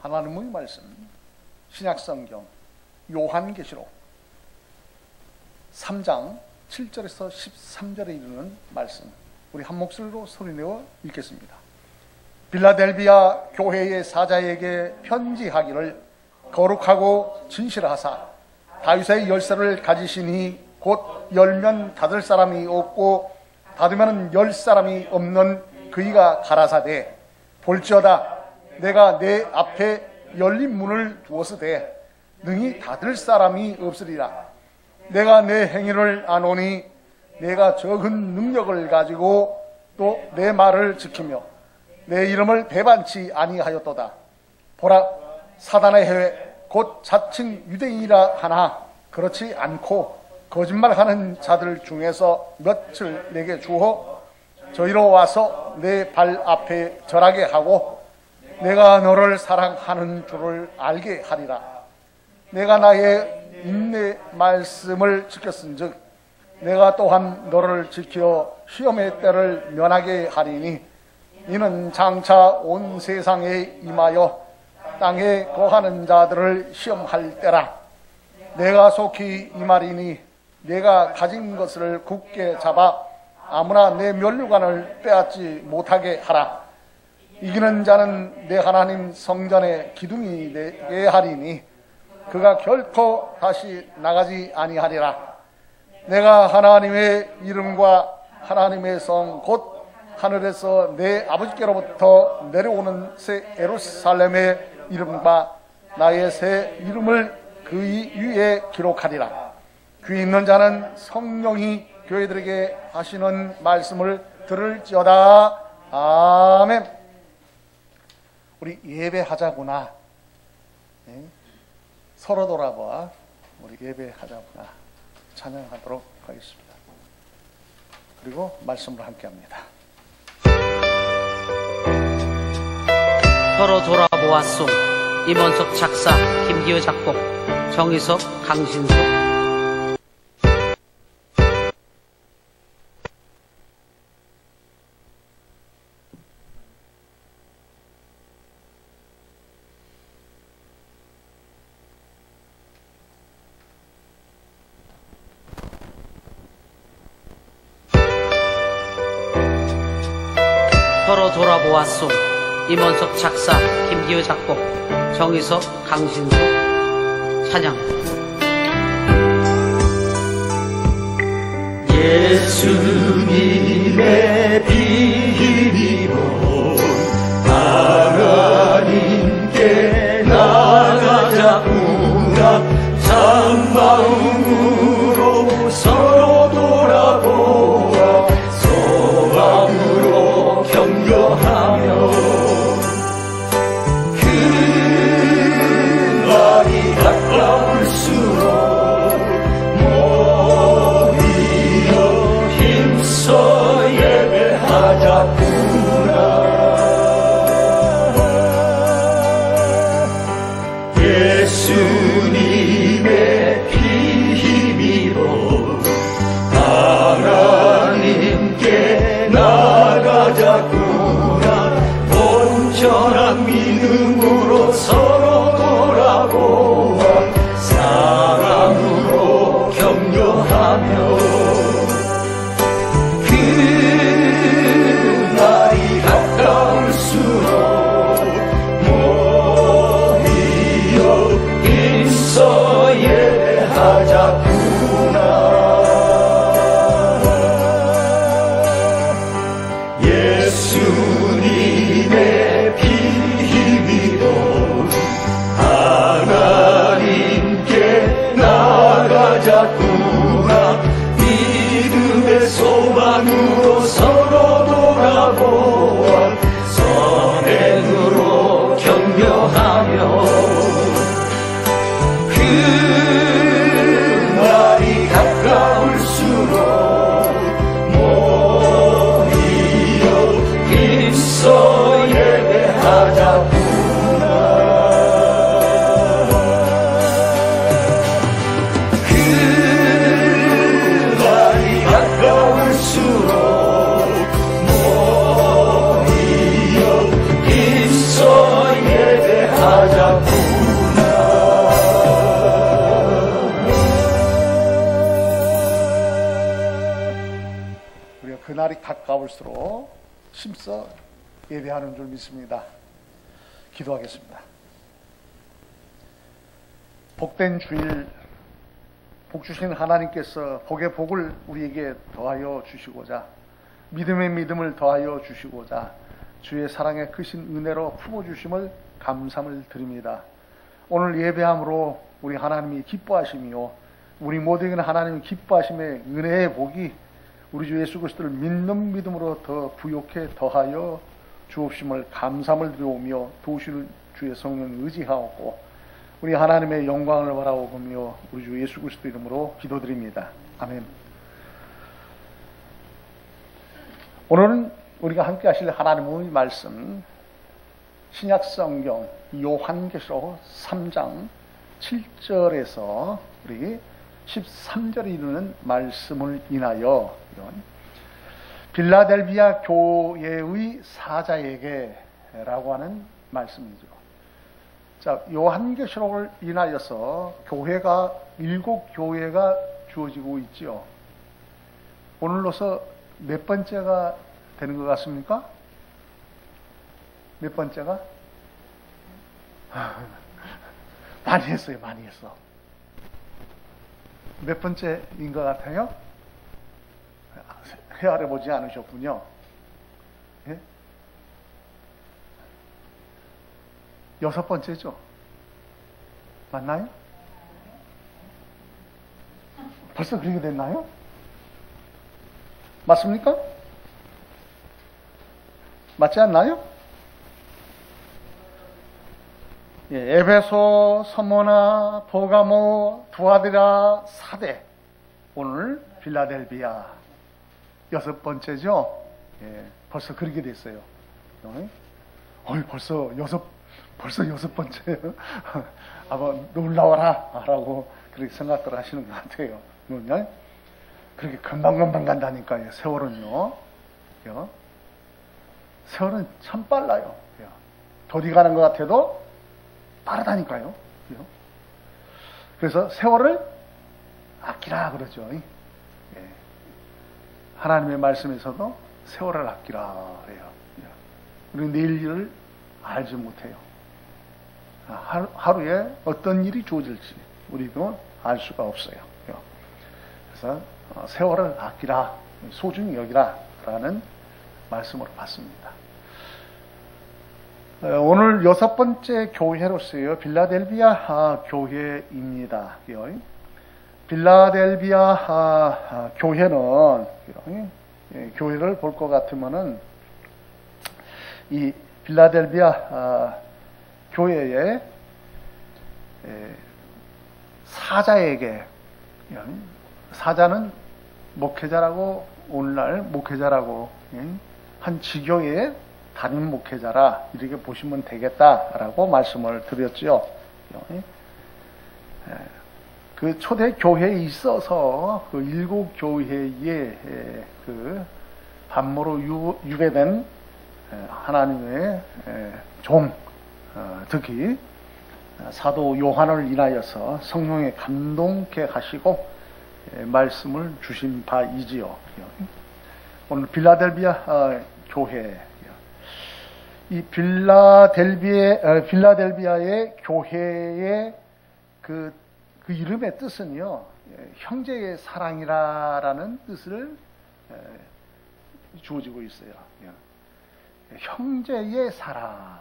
하나님의 말씀, 신약성경 요한계시록 3장 7절에서 13절에 이르는 말씀, 우리 한 목소리로 소리내어 읽겠습니다. 빌라델비아 교회의 사자에게 편지하기를, 거룩하고 진실하사 다윗의 열쇠를 가지시니 곧 열면 닫을 사람이 없고 닫으면 열 사람이 없는 그이가 가라사대, 볼지어다 내가 내 앞에 열린 문을 두었으되 능히 닫을 사람이 없으리라. 내가 내 행위를 아노니 내가 적은 능력을 가지고 또 내 말을 지키며 내 이름을 배반치 아니하였도다. 보라, 사단의 해외 곧 자칭 유대인이라 하나 그렇지 않고 거짓말하는 자들 중에서 몇을 내게 주어 저희로 와서 내 발 앞에 절하게 하고 내가 너를 사랑하는 줄을 알게 하리라. 내가 나의 인내 말씀을 지켰은즉 내가 또한 너를 지켜 시험의 때를 면하게 하리니 이는 장차 온 세상에 임하여 땅에 거하는 자들을 시험할 때라. 내가 속히 이 말이니 내가 가진 것을 굳게 잡아 아무나 내 면류관을 빼앗지 못하게 하라. 이기는 자는 내 하나님 성전의 기둥이 되게 하리니 그가 결코 다시 나가지 아니하리라. 내가 하나님의 이름과 하나님의 성 곧 하늘에서 내 아버지께로부터 내려오는 새 예루살렘의 이름과 나의 새 이름을 그 위에 기록하리라. 귀 있는 자는 성령이 교회들에게 하시는 말씀을 들을지어다. 아멘. 우리 예배하자구나. 네? 서로 돌아봐. 우리 예배하자구나. 찬양하도록 하겠습니다. 그리고 말씀을 함께합니다. 서로 돌아보았소. 임원석 작사, 김기호 작곡, 정희석, 강신석. 서로 돌아보았소. 임원석 작사, 김기호 작곡, 정희석, 강신석. 찬양. 예수님의 피 힘입어 하나님께 나가자꾸나. 참마음으로 서로 돌아보아 소망으로 격려하며 그 날이 가까울수록 모이어 힘써 예배하자꾸나. 예수님의 피 힘입어 하나님께 나가자꾸나. 온전한 믿음으로 서로 돌아보아 사랑으로 격려하며 그 날이 가까울수록 모이어 힘써 예배하자꾸나. 예수님의 피 힘입어 하나님께 나가자꾸나. 믿음의 소망으로 서로 돌아보아 선행으로 격려하며 그 날이 가까울수록 모이어 힘써 예배하자꾸나. 그 날이 가까울수록 모이어 힘써 예배하자꾸나. 가볼수록 힘써 예배하는 줄 믿습니다. 기도하겠습니다. 복된 주일, 복 주신 하나님께서 복의 복을 우리에게 더하여 주시고자, 믿음의 믿음을 더하여 주시고자 주의 사랑의 크신 은혜로 품어주심을 감사를 드립니다. 오늘 예배함으로 우리 하나님이 기뻐하시며 우리 모두에게는 하나님이 기뻐하심의 은혜의 복이 우리 주 예수 그리스도를 믿는 믿음으로 더 부욕해 더하여 주옵심을 감사를 드리오며 도우시는 주의 성령 의지하옵고 우리 하나님의 영광을 바라보며 우리 주 예수 그리스도 이름으로 기도드립니다. 아멘. 오늘은 우리가 함께 하실 하나님의 말씀 신약성경 요한계시록 3장 7절에서 우리 13절에 이르는 말씀을 인하여 빌라델비아 교회의 사자에게 라고 하는 말씀이죠. 자, 요한계시록을 인하여서 교회가 7교회가 주어지고 있죠. 오늘로서 몇 번째가 되는 것 같습니까? 몇 번째가? 많이 했어요. 많이 했어. 몇 번째인 것 같아요? 헤아려 보지 않으셨군요. 예? 6번째죠. 맞나요? 벌써 그렇게 됐나요? 맞습니까? 맞지 않나요? 예, 에베소, 서모나, 보가모, 두아디라, 사대, 오늘 빌라델비아 6번째죠. 예, 벌써 그렇게 됐어요. 벌써 6번째예요. 아마 놀라워라 라고 그렇게 생각들 하시는 것 같아요. 그렇게 금방금방 간다니까요. 세월은요. 세월은 참 빨라요. 더디 가는 것 같아도 빠르다니까요. 그래서 세월을 아끼라 그러죠. 하나님의 말씀에서도 세월을 아끼라 그래요. 우리 내일 일을 알지 못해요. 하루에 어떤 일이 주어질지 우리도 알 수가 없어요. 그래서 세월을 아끼라, 소중히 여기라 라는 말씀으로 봤습니다. 오늘 6번째 교회로서요, 빌라델비아 교회입니다. 빌라델비아 교회는, 교회를 볼 것 같으면은, 이 빌라델비아 교회의 사자에게, 사자는 목회자라고, 오늘날 목회자라고, 한 지교의 담임 목회자라 이렇게 보시면 되겠다라고 말씀을 드렸죠. 그 초대 교회에 있어서 그 7교회에 그 반모로 유배된 하나님의 종, 특히 사도 요한을 인하여서 성령에 감동케 하시고 말씀을 주신 바이지요. 오늘 빌라델비아 교회, 이 빌라델비아의 교회의 그 이름의 뜻은요, 형제의 사랑이라는 뜻을 주어지고 있어요. 형제의 사랑.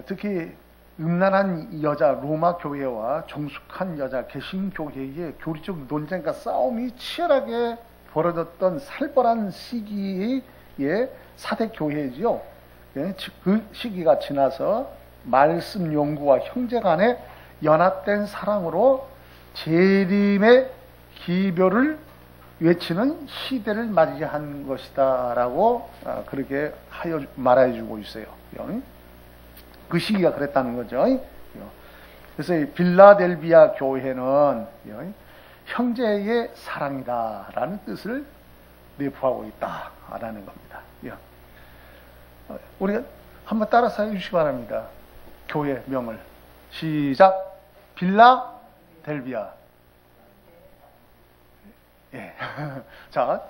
특히 음란한 여자 로마 교회와 정숙한 여자 개신교회의 교리적 논쟁과 싸움이 치열하게 벌어졌던 살벌한 시기의 사대 교회지요. 그 시기가 지나서 말씀 연구와 형제 간의 연합된 사랑으로 재림의 기별을 외치는 시대를 맞이한 것이다라고 그렇게 말해주고 있어요. 그 시기가 그랬다는 거죠. 그래서 이 빌라델비아 교회는 형제의 사랑이다라는 뜻을 내포하고 있다라는 겁니다. 우리가 한번 따라서 해주시기 바랍니다. 교회 명을 시작. 빌라델비아. 자,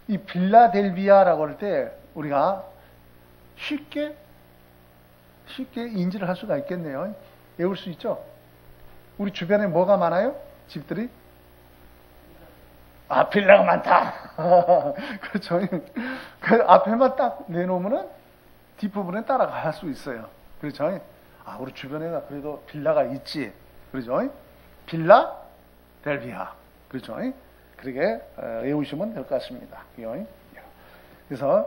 이 빌라델비아라고 할 때 우리가 쉽게 인지를 할 수가 있겠네요. 외울 수 있죠? 우리 주변에 뭐가 많아요? 집들이? 빌라가 많다. 그렇죠. 그 앞에만 딱 내놓으면은 뒷부분에 따라갈 수 있어요. 그렇죠. 우리 주변에 그래도 빌라가 있지. 그렇죠. 빌라델비아. 그렇죠. 그렇게 외우시면 될 것 같습니다. 그래서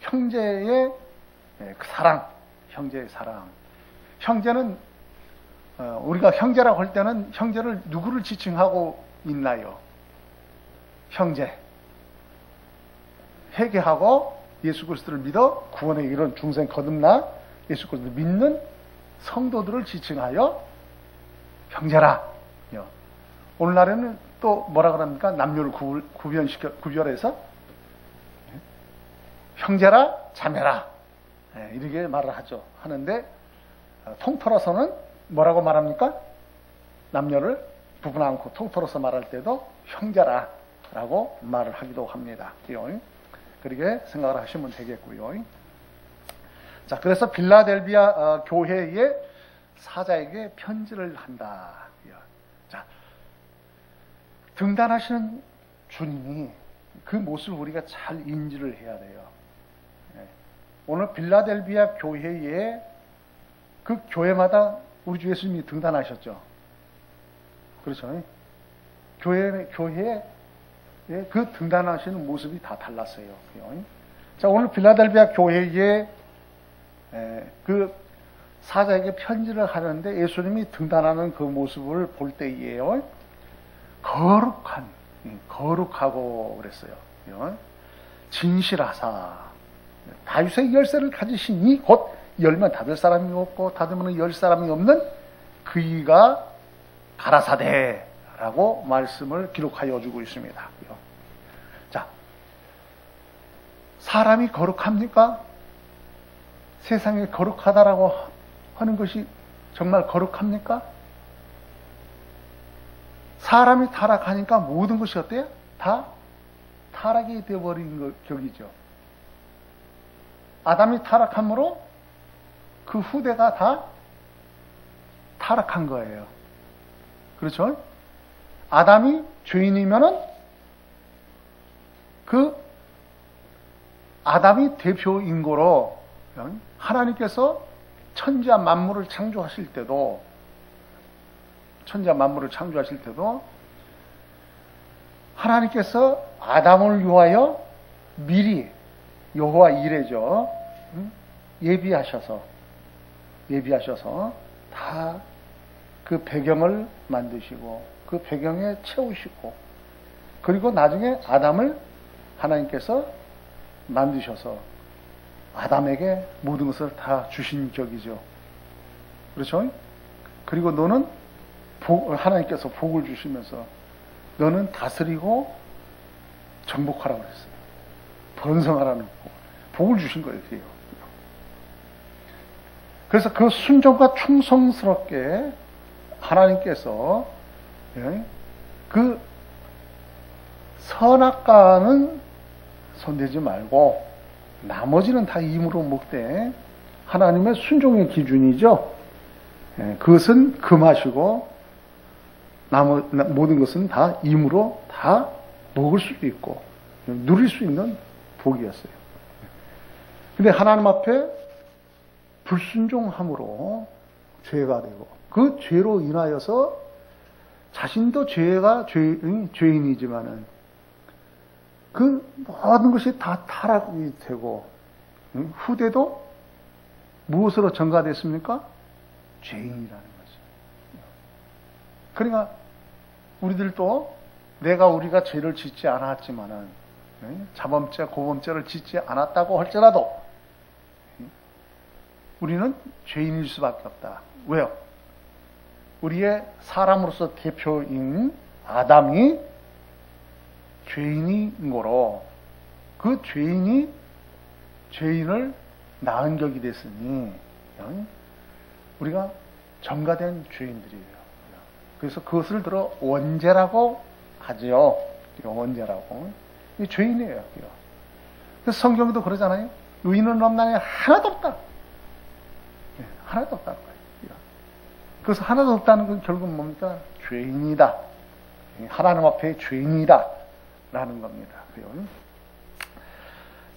형제의 그 사랑, 형제의 사랑. 형제는 우리가 형제라고 할 때는 형제를 누구를 지칭하고 있나요? 형제. 회개하고 예수 그리스도를 믿어 구원에 이른 중생 거듭나 예수 그리스도를 믿는 성도들을 지칭하여 형제라. 오늘날에는 또 뭐라 그럽니까? 남녀를 구별해서 형제라, 자매라. 이렇게 말을 하는데 통틀어서는 뭐라고 말합니까? 남녀를 부분 않고 통틀어서 말할 때도 형제라 라고 말을 하기도 합니다. 그렇게 생각을 하시면 되겠고요. 자, 그래서 빌라델비아 교회의 사자에게 편지를 한다. 자, 등단하시는 주님이 그 모습을 우리가 잘 인지를 해야 돼요. 오늘 빌라델비아 교회에 그 교회마다 우리 주 예수님이 등단하셨죠. 그렇죠. 교회에 그 등단하시는 모습이 다 달랐어요. 자, 오늘 빌라델비아 교회에 그 사자에게 편지를 하는데 예수님이 등단하는 그 모습을 볼 때에요. 거룩하고 그랬어요. 진실하사 다윗의 열쇠를 가지시니 곧 열면 닫을 사람이 없고 닫으면 열 사람이 없는 그이가 가라사대라고 말씀을 기록하여 주고 있습니다. 자, 사람이 거룩합니까? 세상에 거룩하다라고 하는 것이 정말 거룩합니까? 사람이 타락하니까 모든 것이 어때요? 다 타락이 되어버린 격이죠. 아담이 타락함으로 그 후대가 다 타락한 거예요. 그렇죠? 아담이 죄인이면은 그 아담이 대표 인고로 하나님께서 천지와 만물을 창조하실 때도 하나님께서 아담을 위하여 미리 여호와 이레죠. 예비하셔서 다 그 배경을 만드시고 그 배경에 채우시고 그리고 나중에 아담을 하나님께서 만드셔서 아담에게 모든 것을 다 주신 격이죠. 그렇죠? 그리고 너는 하나님께서 복을 주시면서 너는 다스리고 정복하라고 그랬어요. 번성하라는 복을 주신 거예요. 그래서 그 순종과 충성스럽게 하나님께서 그 선악과는 손대지 말고 나머지는 다 임으로 먹되 하나님의 순종의 기준이죠. 그것은 금하시고 모든 것은 다 임으로 다 먹을 수도 있고 누릴 수 있는 복이었어요. 근데 하나님 앞에 불순종함으로 죄가 되고 그 죄로 인하여서 자신도 죄인이지만은 그 모든 것이 다 타락이 되고 후대도 무엇으로 전가됐습니까? 죄인이라는 거죠. 그러니까 우리들도 우리가 죄를 짓지 않았지만은 자범죄, 고범죄를 짓지 않았다고 할지라도 우리는 죄인일 수밖에 없다. 왜요? 우리의 사람으로서 대표인 아담이 죄인인 거로 그 죄인을 낳은 격이 됐으니 우리가 전가된 죄인들이에요. 그래서 그것을 들어 원죄라고 하지요. 원죄라고. 이 죄인이에요. 그래서 성경도 그러잖아요. 의인은 없나니 하나도 없다. 하나도 없다는 거예요. 그래서 하나도 없다는 건 결국 뭡니까? 죄인이다. 하나님 앞에 죄인이다. 라는 겁니다.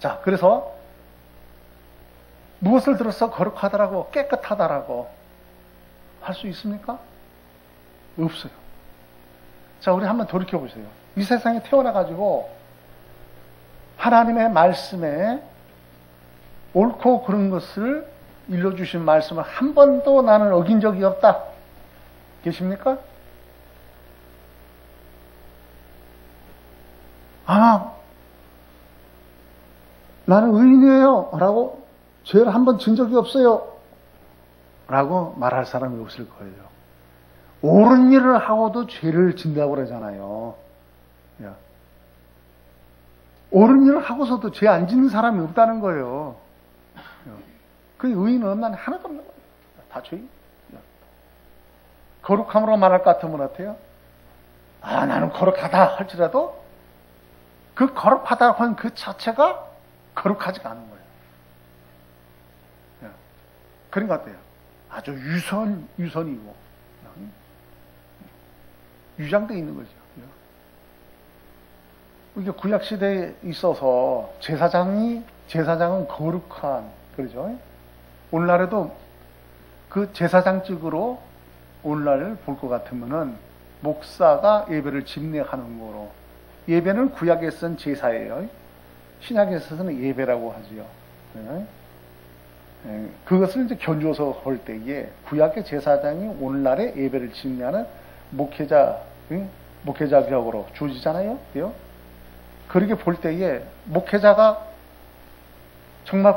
자, 그래서 무엇을 들어서 거룩하다라고 깨끗하다라고 할 수 있습니까? 없어요. 자, 우리 한번 돌이켜보세요. 이 세상에 태어나가지고 하나님의 말씀에 옳고 그른 것을 일러주신 말씀을 한 번도 나는 어긴 적이 없다. 계십니까? 나는 의인이에요. 라고 죄를 한 번 진 적이 없어요. 라고 말할 사람이 없을 거예요. 옳은 일을 하고도 죄를 진다고 그러잖아요. 옳은 일을 하고서도 죄 안 짓는 사람이 없다는 거예요. 그 의인은 없나니 하나도 없는 거예요. 다 죄인. 거룩함으로 말할 것 같으면 어때요? 나는 거룩하다 할지라도 그 거룩하다고 하는 그 자체가 거룩하지가 않은 거예요. 그런 것 같아요. 아주 유선이고 유장되어 있는 거죠. 이게 구약 시대에 있어서 제사장은 거룩한, 그러죠. 오늘날에도 그 제사장직으로 오늘날 볼 것 같으면은 목사가 예배를 집례하는 거로, 예배는 구약에 쓴 제사예요. 신약에서는 예배라고 하지요. 그것을 이제 견줘서 볼 때에 구약의 제사장이 오늘날의 예배를 집례하는 목회자 격으로 주어지잖아요. 그렇게 볼 때에 목회자가 정말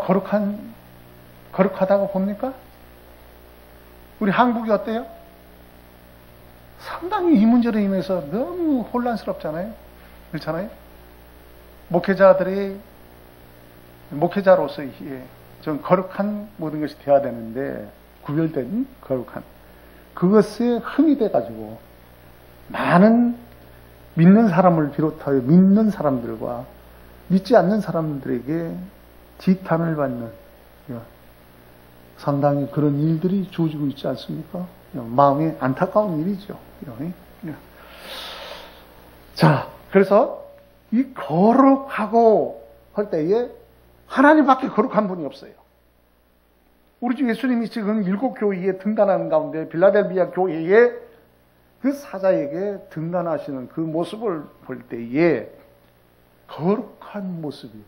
거룩하다고 봅니까? 우리 한국이 어때요? 상당히 이 문제로 인해서 너무 혼란스럽잖아요. 그렇잖아요? 목회자로서 좀 거룩한 모든 것이 되어야 되는데, 구별된 거룩한 그것에 흠이 돼가지고 많은 믿는 사람을 비롯하여 믿는 사람들과 믿지 않는 사람들에게 지탄을 받는 상당히 그런 일들이 주어지고 있지 않습니까? 마음이 안타까운 일이죠. 자, 그래서 이 거룩하고 할 때에 하나님밖에 거룩한 분이 없어요. 우리 주 예수님이 지금 7 교회에 등단하는 가운데 빌라델비아 교회에 그 사자에게 등단하시는 그 모습을 볼 때에 거룩한 모습이에요.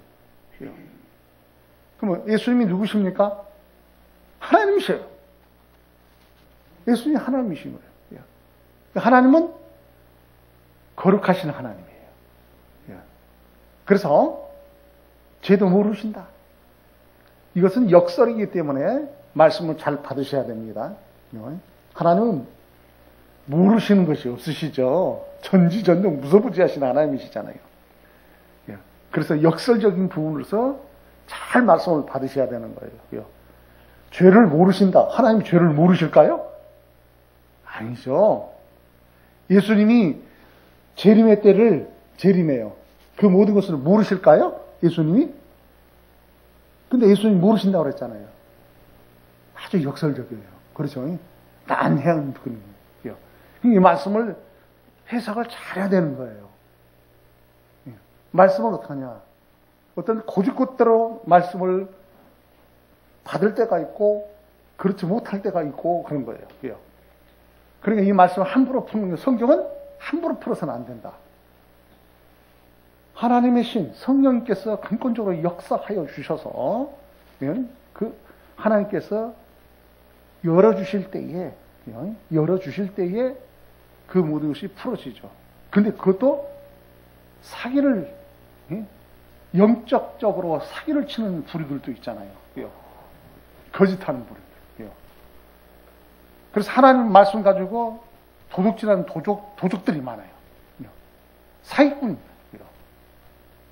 그러면 예수님이 누구십니까? 하나님이세요. 예수님이 하나님이신 거예요. 하나님은 거룩하신 하나님이에요. 그래서 죄도 모르신다. 이것은 역설이기 때문에 말씀을 잘 받으셔야 됩니다. 하나님은 모르시는 것이 없으시죠. 전지전능 무소부지하신 하나님이시잖아요. 그래서 역설적인 부분으로서 잘 말씀을 받으셔야 되는 거예요. 죄를 모르신다. 하나님 죄를 모르실까요? 아니죠. 예수님이 재림의 때를 재림해요. 그 모든 것을 모르실까요? 예수님이? 근데 예수님이 모르신다고 그랬잖아요. 아주 역설적이에요. 그렇죠? 난해한 그림이에요. 이 말씀을 해석을 잘해야 되는 거예요. 말씀을 어떻게 하냐. 어떤 고집것대로 말씀을 받을 때가 있고 그렇지 못할 때가 있고 그런 거예요. 그러니까 이 말씀을 함부로 푸는 게, 성경은 함부로 풀어서는 안 된다. 하나님의 신 성령께서 근본적으로 역사하여 주셔서 그 하나님께서 열어주실 때에 그 모든 것이 풀어지죠. 근데 그것도 사기를, 영적적으로 사기를 치는 부류들도 있잖아요. 거짓하는 부류들. 그래서 하나님 말씀 가지고 도둑질하는 도적들이 많아요. 사기꾼입니다.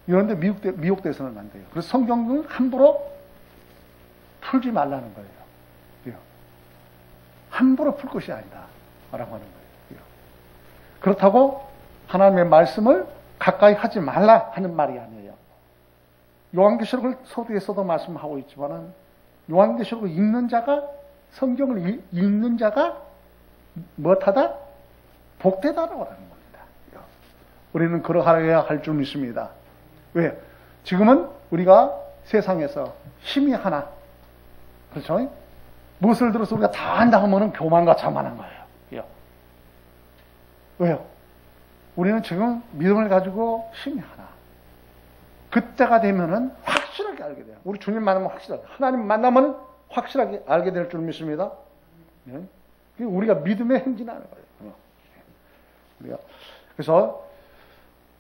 이런데 미혹돼서는 안 돼요. 그래서 성경은 함부로 풀지 말라는 거예요. 함부로 풀 것이 아니다. 라고 하는 거예요. 그렇다고 하나님의 말씀을 가까이 하지 말라 하는 말이 아니에요. 요한계시록을 서두에서도 말씀하고 있지만은 요한계시록을 읽는 자가, 성경을 읽는 자가 뭐하다? 복되다라고 하는 겁니다. 우리는 그러하여야 할 줄 믿습니다. 왜? 지금은 우리가 세상에서 힘이 하나, 그렇죠? 무엇을 들어서 우리가 다 한다 하면은 교만과 자만한 거예요. 왜요? 우리는 지금 믿음을 가지고 힘이 하나. 그때가 되면은 확실하게 알게 돼요. 우리 주님 만나면 확실하게, 하나님 만나면 확실하게 알게 될 줄 믿습니다. 우리가 믿음에 행진하는 거예요. 그래서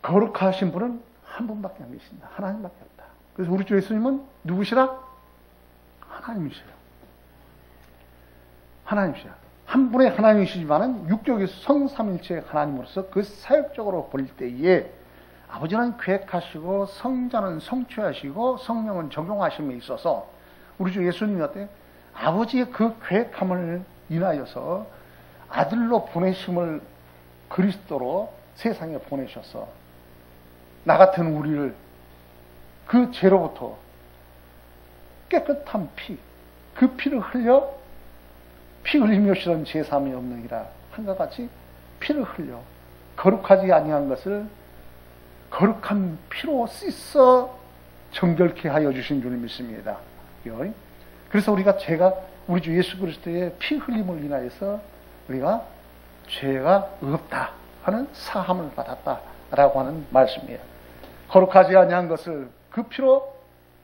거룩하신 분은 한 분밖에 안 계신다. 하나님밖에 없다. 그래서 우리 주 예수님은 누구시라? 하나님이세요. 하나님이시야. 한 분의 하나님이시지만은 육적인 성삼일체의 하나님으로서 그 사역적으로 볼 때에 아버지는 계획하시고 성자는 성취하시고 성령은 적용하심에 있어서 우리 주 예수님이 어때? 아버지의 그 계획함을 인하여서 아들로 보내심을 그리스도로 세상에 보내셔서 나 같은 우리를 그 죄로부터 깨끗한 피, 그 피를 흘려 피 흘리며시던 제사함이 없느니라 한과 같이 피를 흘려 거룩하지 아니한 것을 거룩한 피로 씻어 정결케 하여 주신 줄 믿습니다. 그래서 우리가 우리 주 예수 그리스도의 피 흘림을 인하여서 우리가 죄가 없다 하는 사함을 받았다라고 하는 말씀이에요. 거룩하지 아니한 것을 그 피로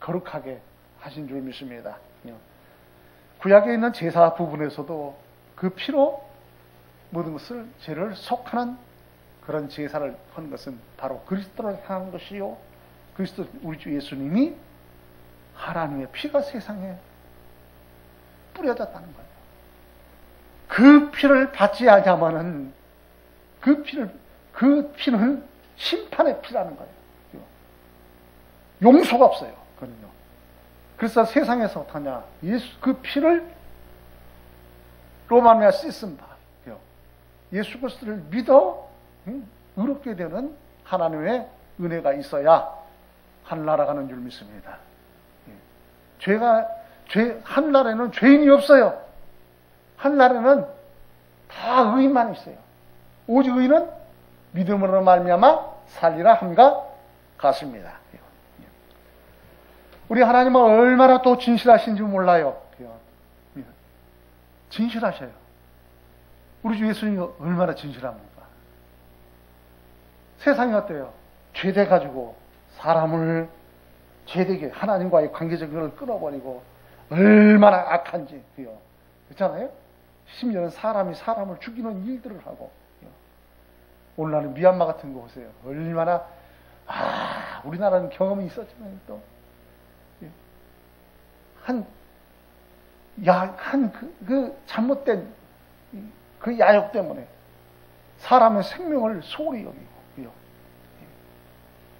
거룩하게 하신 줄 믿습니다. 구약에 있는 제사 부분에서도 그 피로 모든 것을 죄를 속하는 그런 제사를 한 것은 바로 그리스도를 향한 것이요. 그리스도 우리 주 예수님이 하나님의 피가 세상에 뿌려졌다는 거예요. 그 피를 받지 않으면은 그 피는 심판의 피라는 거예요. 용서가 없어요. 그건요. 그래서 세상에서 어떠냐? 그 피를 로마미아 씻은 바. 예수 그리스도를 믿어 의롭게 되는 하나님의 은혜가 있어야 하늘나라 가는 줄 믿습니다. 하늘나라에는 죄인이 없어요. 하늘나라에는 다 의인만 있어요. 오직 의인은 믿음으로 말미암아 살리라 함과 같습니다. 우리 하나님은 얼마나 또 진실하신지 몰라요. 진실하셔요. 우리 주 예수님이 얼마나 진실합니까? 세상이 어때요? 죄돼 가지고 사람을 죄되게 하나님과의 관계적인 걸 끊어버리고 얼마나 악한지 그렇잖아요? 심지어는 사람이 사람을 죽이는 일들을 하고 오늘날은 미얀마 같은 거 보세요. 얼마나 우리나라는 경험이 있었지만 또 그 잘못된 그 야욕 때문에 사람의 생명을 소홀히 여기고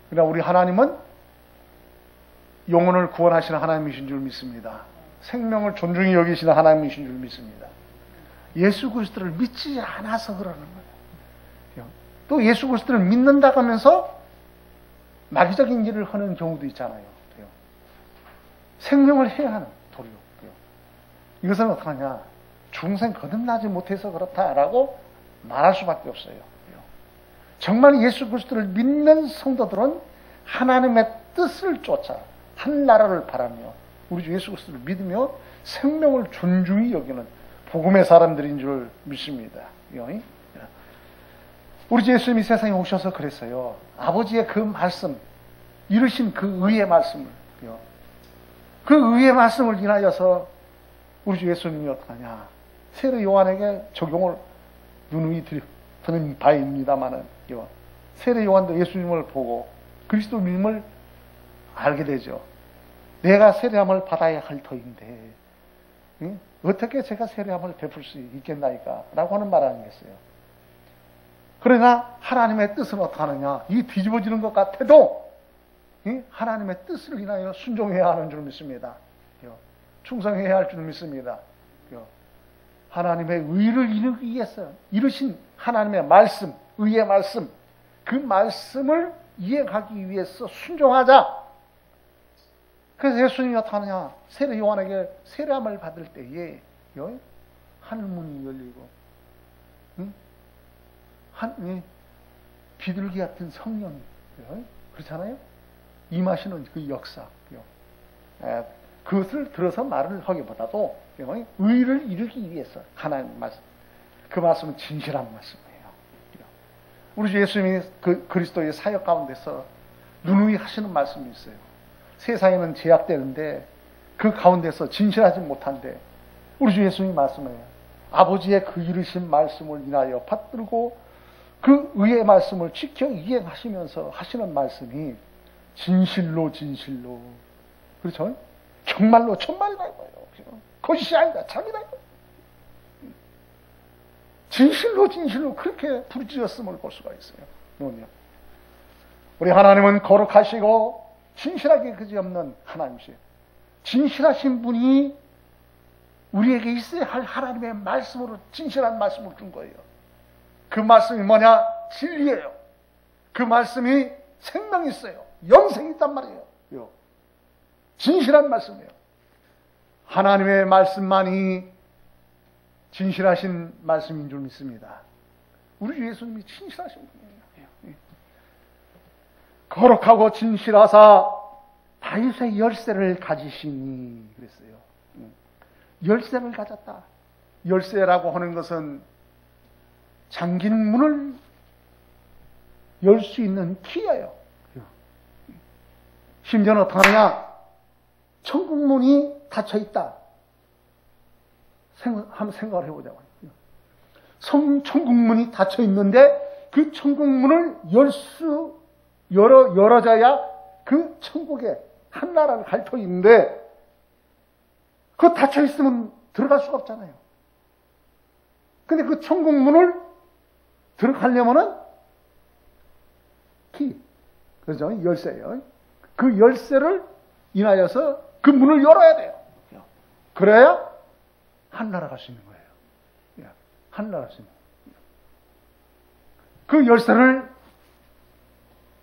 그러나 우리 하나님은 영혼을 구원하시는 하나님이신 줄 믿습니다. 생명을 존중히 여기시는 하나님이신 줄 믿습니다. 예수 그리스도를 믿지 않아서 그러는 거예요. 또 예수 그리스도를 믿는다고 하면서 마귀적인 일을 하는 경우도 있잖아요. 생명을 해야 하는 도리요. 이것은 어떡하냐? 중생 거듭나지 못해서 그렇다라고 말할 수밖에 없어요. 정말 예수 그리스도를 믿는 성도들은 하나님의 뜻을 쫓아 한 나라를 바라며 우리 주 예수 그리스도를 믿으며 생명을 존중히 여기는 복음의 사람들인 줄 믿습니다. 우리 주 예수님이 세상에 오셔서 그랬어요. 아버지의 그 말씀, 이루신 그 의의 말씀을, 그 의의 말씀을 인하여서 우리 주 예수님이 어떡하냐? 세례 요한에게 적용을 누누이 드는 바입니다만은, 세례 요한도 예수님을 보고 그리스도님을 알게 되죠. 내가 세례함을 받아야 할 터인데, 어떻게 제가 세례함을 베풀 수 있겠나이까? 라고 하는 말 아니겠어요? 그러나 하나님의 뜻은 어떻게 하느냐? 이 뒤집어지는 것 같아도 하나님의 뜻을 인하여 순종해야 하는 줄 믿습니다. 충성해야 할 줄 믿습니다. 하나님의 의를 이루기 위해서 이루신 하나님의 말씀, 의의 말씀, 그 말씀을 이해하기 위해서 순종하자. 그래서 예수님이 어떻게 하느냐? 세례 요한에게 세례함을 받을 때에 하늘문이 열리고 비둘기 같은 성령이 그렇잖아요. 임하시는 그 역사, 그것을 들어서 말을 하기보다도 의를 이루기 위해서 하나님 말씀, 그 말씀은 진실한 말씀이에요. 우리 주 예수님이 그 그리스도의 사역 가운데서 누누이 하시는 말씀이 있어요. 세상에는 제약되는데 그 가운데서 진실하지 못한데 우리 주 예수님이 말씀해요. 아버지의 그 이르신 말씀을 인하여 받들고 그 의의 말씀을 지켜 이행하시면서 하시는 말씀이 진실로 진실로, 그렇죠? 정말로 천말이다 이거예요. 거짓이 아니다, 참이다 이거예요. 진실로 진실로 그렇게 부르짖었음을 볼 수가 있어요. 뭐냐? 우리 하나님은 거룩하시고 진실하게 그지없는 하나님이세요. 진실하신 분이 우리에게 있어야 할 하나님의 말씀으로 진실한 말씀을 준 거예요. 그 말씀이 뭐냐? 진리예요. 그 말씀이 생명이 있어요. 영생이 있단 말이에요. 진실한 말씀이에요. 하나님의 말씀만이 진실하신 말씀인 줄 믿습니다. 우리 주 예수님이 진실하신 분이에요. 거룩하고 진실하사 다윗의 열쇠를 가지시니 그랬어요. 열쇠를 가졌다. 열쇠라고 하는 것은 잠긴 문을 열 수 있는 키예요. 심지어는 어떻게 하느냐? 천국문이 닫혀 있다. 한번 생각을 해보자고요. 천국문이 닫혀 있는데 그 천국문을 열어줘야 그 천국에 한 나라를 갈 수 있는데 그거 닫혀 있으면 들어갈 수가 없잖아요. 근데 그 천국문을 들어가려면은 그렇죠? 열쇠예요. 그 열쇠를 인하여서 그 문을 열어야 돼요. 그래야 한나라 갈 수 있는 거예요. 한나라 갈 수 있는 거예요. 그 열쇠를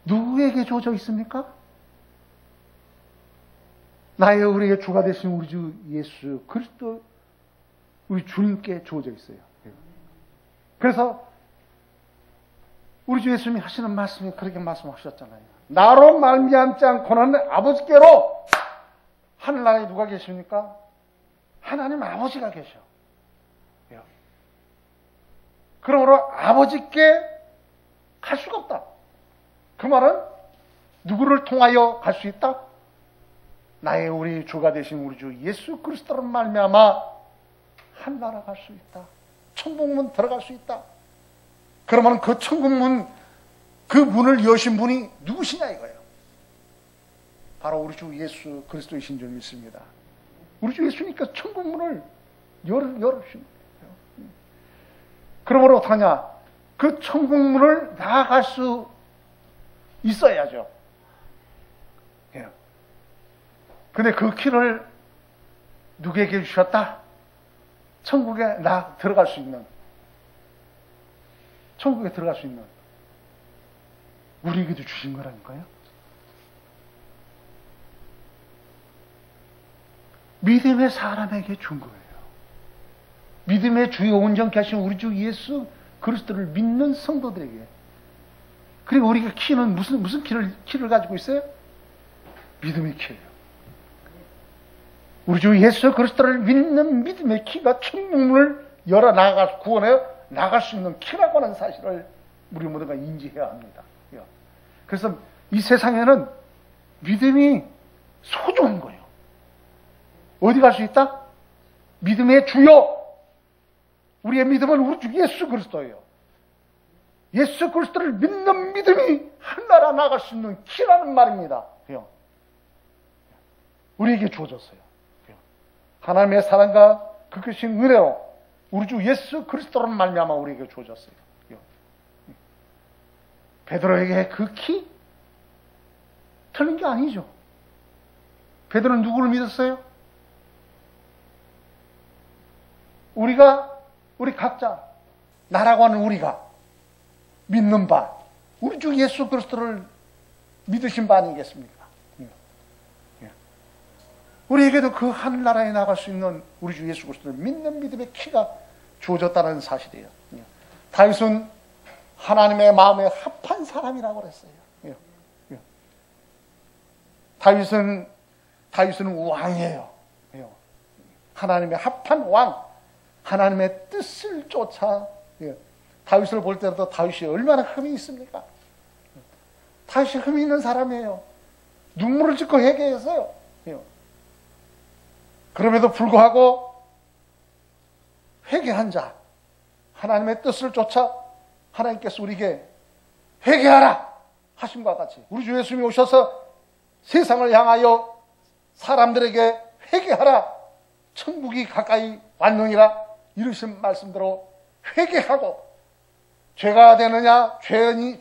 누구에게 주어져 있습니까? 나의 우리의 주가 되신 우리 주 예수 그리스도 우리 주님께 주어져 있어요. 그래서 우리 주 예수님이 하시는 말씀이 그렇게 말씀하셨잖아요. 나로 말미암지 않고는 아버지께로 하늘나라에 누가 계십니까? 하나님 아버지가 계셔. 그러므로 아버지께 갈 수가 없다. 그 말은 누구를 통하여 갈 수 있다? 나의 우리 주가 되신 우리 주 예수 그리스도로 말미암아 한나라 갈 수 있다. 천국문 들어갈 수 있다. 그러면 그 천국문, 그 문을 여신 분이 누구시냐 이거예요. 바로 우리 주 예수 그리스도이신 줄 믿습니다. 우리 주 예수니까 천국문을 열으신 거예요. 그러므로 어떡하냐? 그 천국문을 나아갈 수 있어야죠. 근데 그 키를 누구에게 주셨다? 천국에 들어갈 수 있는, 천국에 들어갈 수 있는 우리에게도 주신 거라니까요. 믿음의 사람에게 준 거예요. 믿음의 주요 온전케 하신 우리 주 예수 그리스도를 믿는 성도들에게. 그리고 우리가 키는 무슨 키를 가지고 있어요? 믿음의 키예요. 우리 주 예수 그리스도를 믿는 믿음의 키가 천국문을 열어 나가 구원해 나갈 수 있는 키라고 하는 사실을 우리 모두가 인지해야 합니다. 그래서 이 세상에는 믿음이 소중한 거예요. 어디 갈 수 있다? 믿음의 주요. 우리의 믿음은 우리 주 예수 그리스도예요. 예수 그리스도를 믿는 믿음이 한나라 나갈 수 있는 키라는 말입니다. 우리에게 주어졌어요. 하나님의 사랑과 그 크신 은혜로 우리 주 예수 그리스도라는 말미암아 우리에게 주어졌어요. 베드로에게 그 키? 틀린 게 아니죠. 베드로는 누구를 믿었어요? 우리 각자, 나라고 하는 우리가 믿는 바, 우리 주 예수 그리스도를 믿으신 바 아니겠습니까? 우리에게도 그 하늘나라에 나갈 수 있는 우리 주 예수 그리스도를 믿는 믿음의 키가 주어졌다는 사실이에요. 다윗은 하나님의 마음에 합한 사람이라고 그랬어요. 다윗은 왕이에요. 하나님의 합한 왕, 하나님의 뜻을 쫓아. 다윗을 볼 때도 다윗이 얼마나 흠이 있습니까? 다윗이 흠이 있는 사람이에요. 눈물을 짓고 회개했어요. 그럼에도 불구하고 회개한 자, 하나님의 뜻을 쫓아 하나님께서 우리에게 회개하라 하심과 같이 우리 주 예수님이 오셔서 세상을 향하여 사람들에게 회개하라, 천국이 가까이 왔느니라 이르신 말씀대로 회개하고, 죄가 되느냐, 죄인이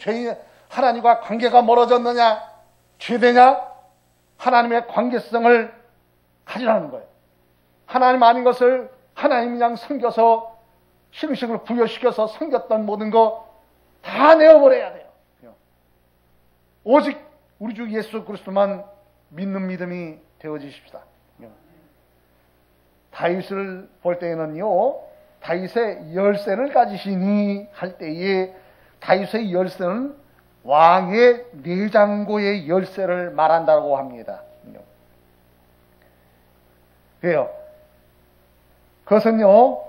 하나님과 관계가 멀어졌느냐, 죄되냐, 하나님의 관계성을 가지라는 거예요. 하나님 아닌 것을 하나님 양 섬겨서 신의식을 부여시켜서 섬겼던 모든 거 다 내어버려야 돼요. 오직 우리 주 예수 그리스도만 믿는 믿음이 되어지십시다. 다윗을 볼 때에는요, 다윗의 열쇠를 가지시니 할 때에 다윗의 열쇠는 왕의 내장고의 열쇠를 말한다고 합니다. 그래요. 그것은요,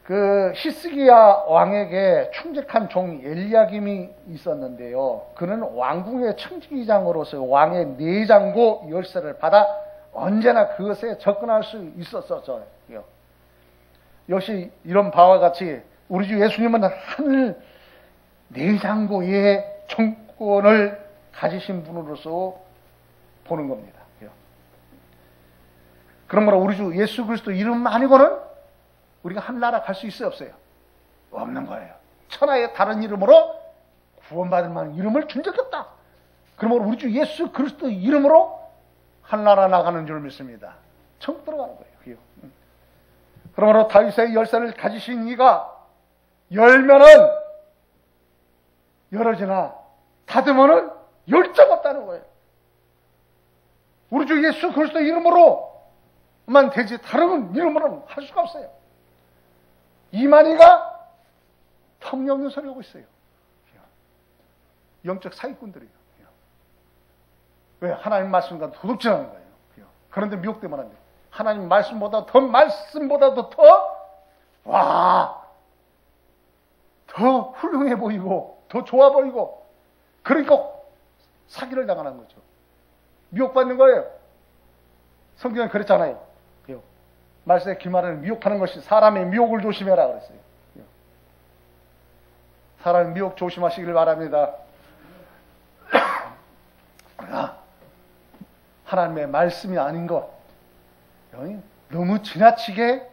그 히스기야 왕에게 충직한 종 엘리야김이 있었는데요. 그는 왕궁의 청지기장으로서 왕의 내장고 열쇠를 받아 언제나 그것에 접근할 수 있었어요. 역시 이런 바와 같이 우리 주 예수님은 하늘 내장고의 정권을 가지신 분으로서 보는 겁니다. 그러므로 우리 주 예수 그리스도 이름 아니고는 우리가 하늘나라 갈 수 있어요, 없어요? 없는 거예요. 천하의 다른 이름으로 구원받을 만한 이름을 준 적이 없다. 그러므로 우리 주 예수 그리스도 이름으로 하늘나라 나가는 줄 믿습니다. 천국 들어가는 거예요. 그러므로 다윗의 열쇠를 가지신 이가 열면은 열어지나 닫으면은 열 적 없다는 거예요. 우리 주 예수 그리스도 이름으로만 되지 다른 이름으로는 할 수가 없어요. 이만희가 터무니없는 소리 하고 있어요. 영적 사기꾼들이에요. 왜? 하나님 말씀과 도둑질하는 거예요. 그런데 미혹되면 안 돼요. 하나님 말씀보다도 더 훌륭해 보이고 더 좋아 보이고, 그러니까 사기를 당하는 거죠. 미혹받는 거예요. 성경은 그랬잖아요. 말씀의 기말은 미혹하는 것이 사람의 미혹을 조심해라 그랬어요. 사람의 미혹 조심하시길 바랍니다. 하나님의 말씀이 아닌 것, 너무 지나치게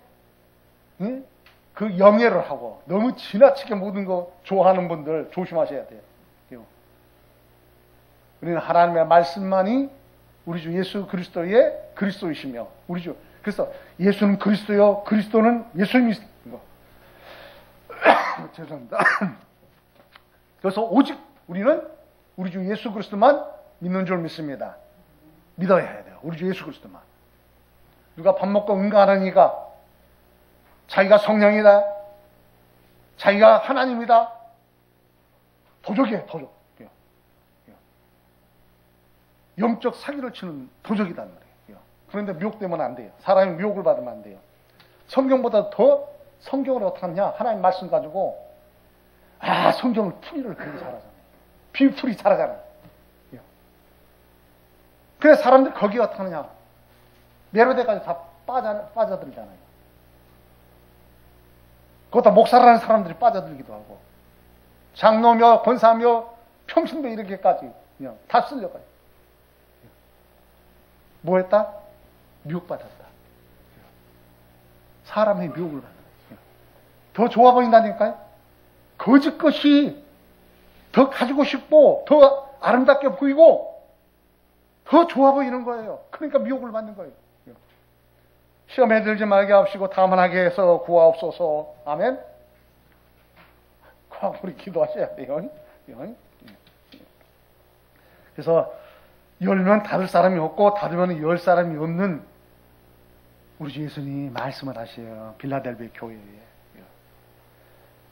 그 영예를 하고 너무 지나치게 모든 거 좋아하는 분들 조심하셔야 돼요. 우리는 하나님의 말씀만이 우리 주 예수 그리스도의 그리스도이시며, 그래서 예수는 그리스도요, 그리스도는 예수님이 죄송합니다. 그래서 오직 우리는 우리 주 예수 그리스도만 믿는 줄 믿습니다. 믿어야 해야 돼요. 우리 주 예수 그리스도만. 누가 밥 먹고 응가하는 이가 자기가 성령이다, 자기가 하나님이다, 도적이에요. 도적. 영적 사기를 치는 도적이란 말이에요. 그런데 미혹되면 안 돼요. 사람이 미혹을 받으면 안 돼요. 성경보다 더 성경을 어떻게 하느냐, 하나님 말씀 가지고 성경을 풀이를 그렇게 잘하잖아요. 비풀이 잘하잖아요. 그래서 사람들 거기에 어떻게 하느냐, 메로데까지 다 빠져들잖아요. 그것도 목사라는 사람들이 빠져들기도 하고, 장로며 권사며 평신도 이렇게까지 그냥 다 쓸려가요. 뭐 했다? 미혹받았다. 사람의 미혹을 받는 거예요. 더 좋아 보인다니까요? 거짓 것이 더 가지고 싶고 더 아름답게 보이고 더 좋아 보이는 거예요. 그러니까 미혹을 받는 거예요. 시험에 들지 말게 하시고 다만하게 해서 구하옵소서. 아멘. 우리 기도하셔야 돼요. 그래서 열면 닫을 사람이 없고 닫으면 열 사람이 없는 우리 주 예수님이 말씀을 하셔요. 빌라델비아 교회에.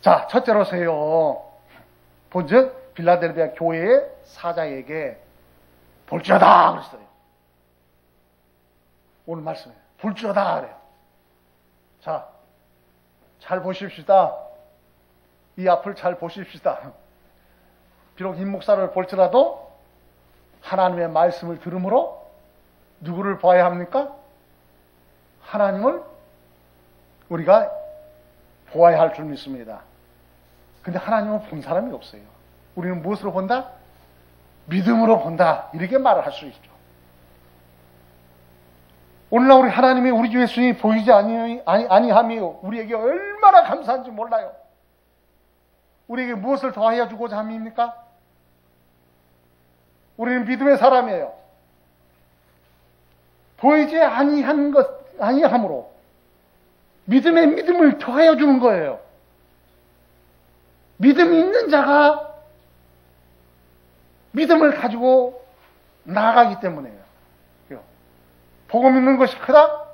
자, 첫째로서요. 본즉 빌라델비아 교회의 사자에게 볼지어다 그랬어요. 오늘 말씀에 볼지어다 그래요. 자, 잘 보십시다. 이 앞을 잘 보십시다. 비록 임 목사를 볼지라도 하나님의 말씀을 들음으로 누구를 봐야 합니까? 하나님을 우리가 보아야 할 줄 믿습니다. 근데 하나님은 본 사람이 없어요. 우리는 무엇으로 본다? 믿음으로 본다. 이렇게 말을 할 수 있죠. 오늘날 우리 하나님이 우리 주 예수님이 보이지 아니함이 우리에게 얼마나 감사한지 몰라요. 우리에게 무엇을 더하여 주고자 함입니까? 우리는 믿음의 사람이에요. 보이지 아니함으로 믿음의 믿음을 더하여 주는 거예요. 믿음이 있는 자가 믿음을 가지고 나아가기 때문에요. 보고 믿는 것이 크다?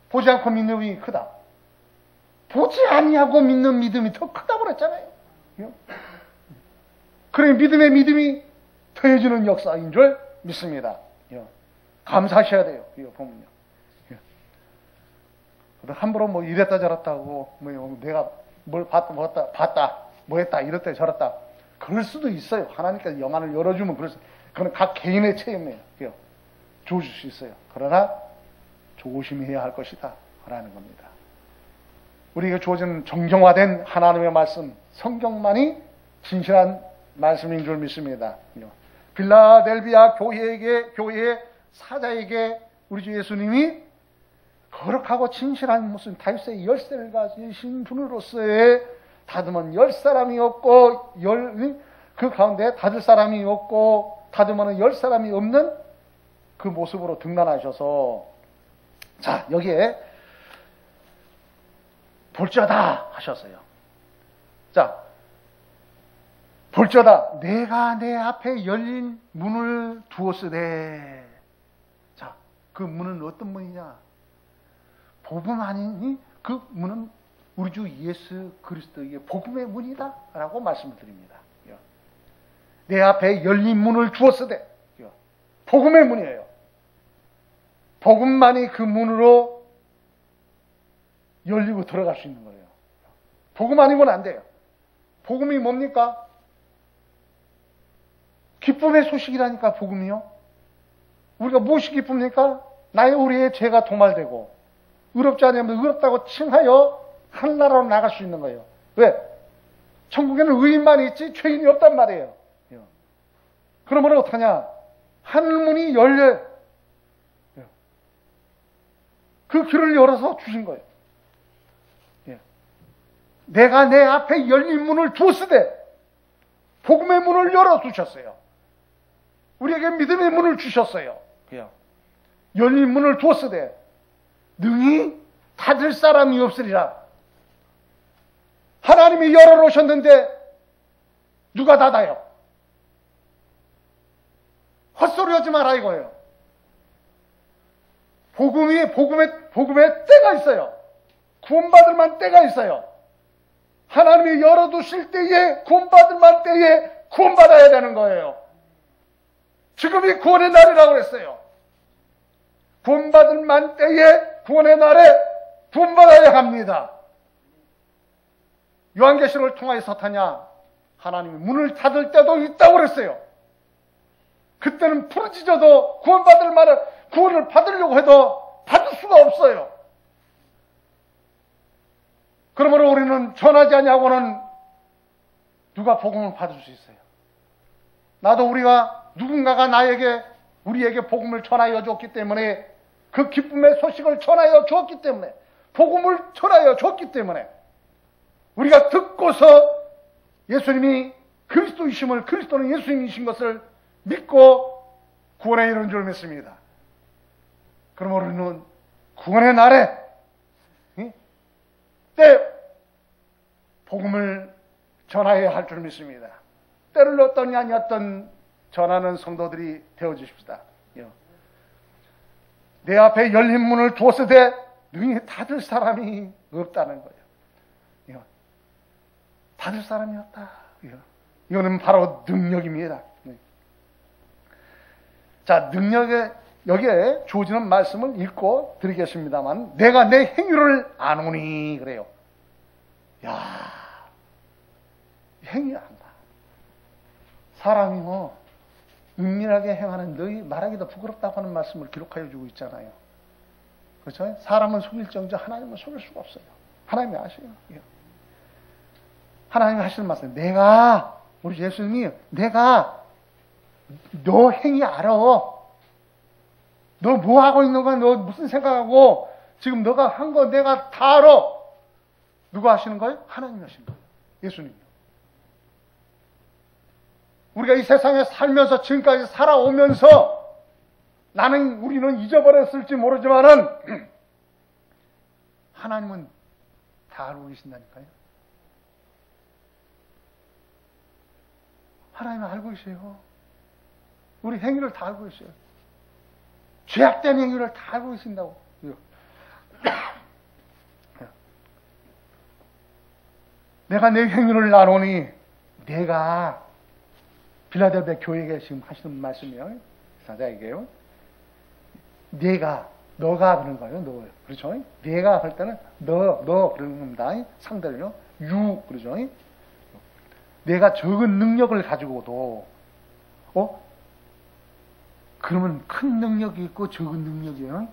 보지 않고 믿는 믿음이 크다. 보지 아니하고 믿는 믿음이 더 크다고 그랬잖아요. 그러니 믿음의 믿음이 더해지는 역사인 줄 믿습니다. 감사하셔야 돼요. 이거 보면요. 함부로 뭐 이랬다 저랬다고 뭐 내가 뭘 봤다 뭐 했다 이랬다 저랬다 그럴 수도 있어요. 하나님께서 영안을 열어주면 그건 각 개인의 체험이에요. 주어줄 수 있어요. 그러나 조심해야 할 것이다 라는 겁니다. 우리에게 주어진 정정화된 하나님의 말씀 성경만이 진실한 말씀인 줄 믿습니다. 빌라델비아 교회의 사자에게 우리 주 예수님이 거룩하고 진실한 무슨 다윗의 열쇠를 가지신 분으로서의 닫으면 열 사람이 없고 그 가운데 닫을 사람이 없고 닫으면 열 사람이 없는 그 모습으로 등단하셔서 자 여기에 볼지어다 하셨어요. 자 볼지어다 내가 내 앞에 열린 문을 두었으되 자 그 문은 어떤 문이냐? 복음 아니니 그 문은 우리 주 예수 그리스도의 복음의 문이다 라고 말씀을 드립니다. 내 앞에 열린 문을 주었으되 복음의 문이에요. 복음만이 그 문으로 열리고 들어갈 수 있는 거예요. 복음 아니고는 안 돼요. 복음이 뭡니까? 기쁨의 소식이라니까 복음이요. 우리가 무엇이 기쁩니까? 나의 우리의 죄가 도말되고 의롭지 않으면 의롭다고 칭하여 하늘나라로 나갈 수 있는 거예요. 왜? 천국에는 의인만이 있지 죄인이 없단 말이에요. 그러면 어떡하냐? 하늘문이 열려 그 길을 열어서 주신 거예요. 내가 내 앞에 열린 문을 두었으되 복음의 문을 열어두셨어요. 우리에게 믿음의 문을 주셨어요. 열린 문을 두었으되 능히 닫을 사람이 없으리라. 하나님이 열어놓으셨는데 누가 닫아요? 헛소리 하지 마라 이거예요. 복음의 때가 있어요. 구원받을 만 때가 있어요. 하나님이 열어두실 때에 구원받을 만 때에 구원받아야 되는 거예요. 지금이 구원의 날이라고 했어요. 구원받을 만 때에 구원의 날에 구원받아야 합니다. 요한계시록을 통하여서 타냐? 하나님이 문을 닫을 때도 있다고 그랬어요. 그때는 부르짖어도 구원받을 만한 구원을 받으려고 해도 받을 수가 없어요. 그러므로 우리는 전하지 아니하고는 누가 복음을 받을 수 있어요? 나도 우리가 누군가가 우리에게 복음을 전하여 줬기 때문에 그 기쁨의 소식을 전하여 줬기 때문에 복음을 전하여 줬기 때문에 우리가 듣고서 예수님이 그리스도이심을 그리스도는 예수님이신 것을 믿고 구원에 이른 줄 믿습니다. 그러므로 우리는 구원의 날에 때 복음을 전하여야 할 줄 믿습니다. 때를 어떠니 아니었던 전하는 성도들이 되어 주십시다. 내 앞에 열린 문을 두었으되 능히 닫을 사람이 없다는 거예요. 닫을 사람이 없다. 이거는 바로 능력입니다. 자, 능력에 여기에 주어지는 말씀을 읽고 드리겠습니다만, 내가 내 행위를 아노니 그래요. 야, 행위 안다. 사람이 은밀하게 행하는 너희 말하기도 부끄럽다고 하는 말씀을 기록하여 주고 있잖아요. 그렇죠? 사람은 속일정저 하나님은 속일 수가 없어요. 하나님이 아셔요. 하나님이 하시는 말씀, 내가, 우리 예수님이 내가 너 행위 알아. 너 뭐 하고 있는 거야? 너 무슨 생각하고 지금 너가 한 거 내가 다 알아. 누가 하시는 거예요? 하나님이 하시는 거예요. 예수님이요. 우리가 이 세상에 살면서 지금까지 살아오면서 우리는 잊어버렸을지 모르지만은 하나님은 다 알고 계신다니까요. 하나님은 알고 계세요. 우리 행위를 다 알고 있어요. 죄악된 행위를 다 알고 계신다고. 내가 내 행위를 나누니, 내가 빌라델비아 교회에 지금 하시는 말씀이에요. 사자에게요. 너가 그런 거예요. 너. 그렇죠? 내가 할 때는 너 그러는 겁니다. 상대를요. 그러죠? 내가 적은 능력을 가지고도, 그러면 큰 능력이 있고 적은 능력이에요.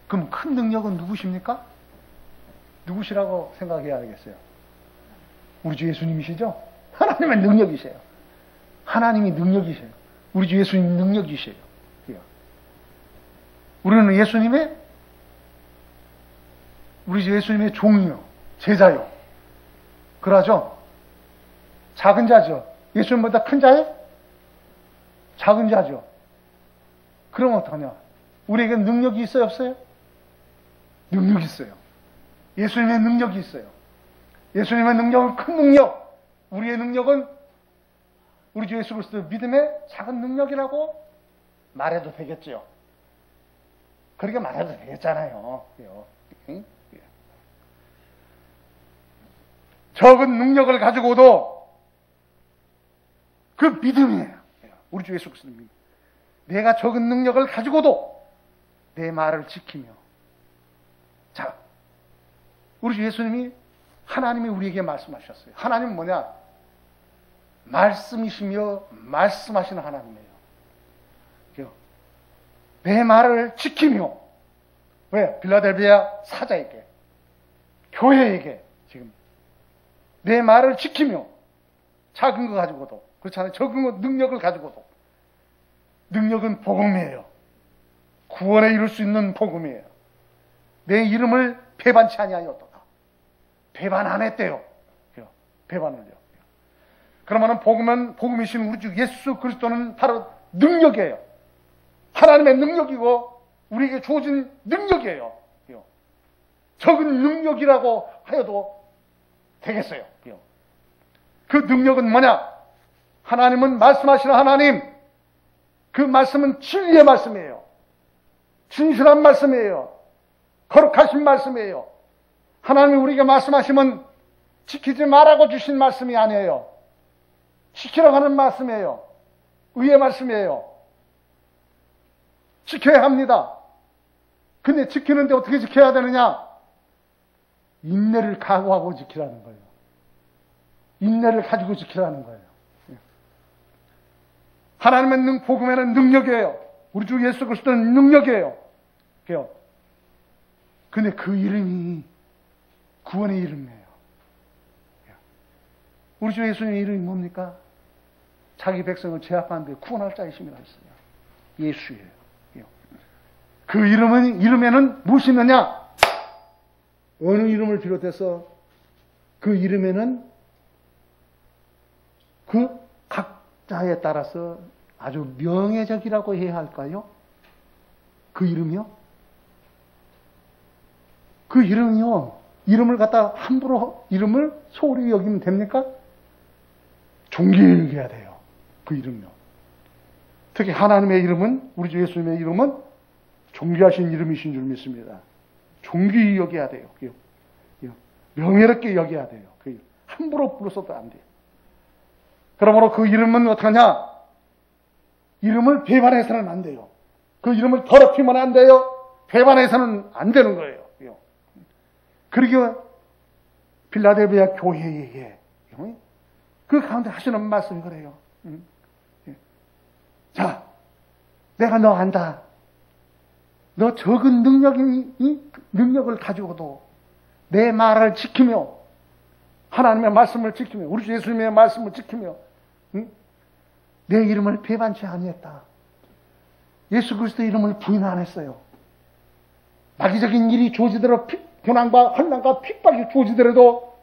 그럼 큰 능력은 누구십니까? 누구시라고 생각해야 되겠어요? 우리 주 예수님이시죠? 하나님의 능력이세요. 하나님이 능력이세요. 우리 주 예수님 능력이세요. 우리는 우리 주 예수님의 종이요, 제자요. 그러죠? 작은 자죠. 예수님보다 큰 자예요? 작은 자죠. 그럼 어떡하냐? 우리에게 능력이 있어요, 없어요? 능력이 있어요. 예수님의 능력이 있어요. 예수님의 능력은 큰 능력. 우리의 능력은 우리 주 예수 그리스도의 믿음의 작은 능력이라고 말해도 되겠죠. 그렇게 말해도 되겠잖아요. 적은 능력을 가지고도 그 믿음이에요. 우리 주 예수 그리스도의 믿음. 내가 적은 능력을 가지고도 내 말을 지키며. 자, 우리 주 예수님이, 하나님이 우리에게 말씀하셨어요. 하나님은 뭐냐? 말씀이시며 말씀하시는 하나님이에요. 내 말을 지키며. 왜? 빌라델비아 사자에게, 교회에게 지금 내 말을 지키며, 작은 거 가지고도, 그렇잖아요. 적은 거 능력을 가지고도. 능력은 복음이에요. 구원에 이룰 수 있는 복음이에요. 내 이름을 배반치 아니하였도다. 배반 안 했대요. 배반을요. 그러면은 복음이신 우리 주 예수 그리스도는 바로 능력이에요. 하나님의 능력이고 우리에게 주어진 능력이에요. 적은 능력이라고 하여도 되겠어요. 그 능력은 뭐냐? 하나님은 말씀하시는 하나님. 그 말씀은 진리의 말씀이에요. 진실한 말씀이에요. 거룩하신 말씀이에요. 하나님이 우리에게 말씀하시면 지키지 말라고 주신 말씀이 아니에요. 지키라고 하는 말씀이에요. 의의 말씀이에요. 지켜야 합니다. 근데 지키는데 어떻게 지켜야 되느냐? 인내를 각오하고 지키라는 거예요. 인내를 가지고 지키라는 거예요. 하나님의 복음에는 능력이에요. 우리 주 예수 그리스도는 능력이에요. 근데 그 이름이 구원의 이름이에요. 우리 주 예수님의 이름이 뭡니까? 자기 백성을 죄악 가운데 구원할 자이심이라 했어요. 예수예요. 그 이름에는 무엇이 있느냐? 어느 이름을 비롯해서 그 이름에는 그 각자에 따라서 아주 명예적이라고 해야 할까요? 그 이름이요? 그 이름이요. 이름을 갖다 함부로 이름을 소홀히 여기면 됩니까? 존귀히 여겨야 돼요. 그 이름이요. 특히 하나님의 이름은, 우리 주 예수님의 이름은 존귀하신 이름이신 줄 믿습니다. 존귀히 여겨야 돼요. 명예롭게 여겨야 돼요. 함부로 불러서도 안 돼요. 그러므로 그 이름은 어떡하냐? 이름을 배반해서는 안 돼요. 그 이름을 더럽히면 안 돼요. 배반해서는 안 되는 거예요. 그리고 빌라델비아 교회에게 그 가운데 하시는 말씀이 그래요. 자, 내가 너 안다. 너 적은 능력을 가지고도 내 말을 지키며 하나님의 말씀을 지키며 우리 주 예수님의 말씀을 지키며 내 이름을 배반치 아니했다. 예수 그리스도의 이름을 부인 안 했어요. 마귀적인 일이 주어지더라도 고난과 환난과 핍박이 주어지더라도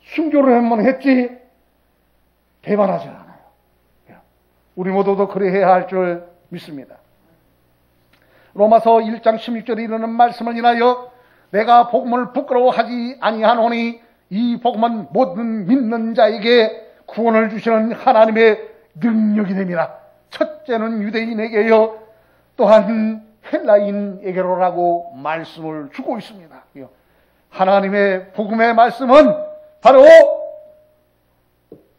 순교를 한번 했지 배반하지 않아요. 우리 모두도 그래야 할 줄 믿습니다. 로마서 1장 16절에 이르는 말씀을 인하여 내가 복음을 부끄러워하지 아니하노니 이 복음은 모든 믿는 자에게 구원을 주시는 하나님의 능력이 됨이라. 첫째는 유대인에게요, 또한 헬라인에게로라고 말씀을 주고 있습니다. 하나님의 복음의 말씀은 바로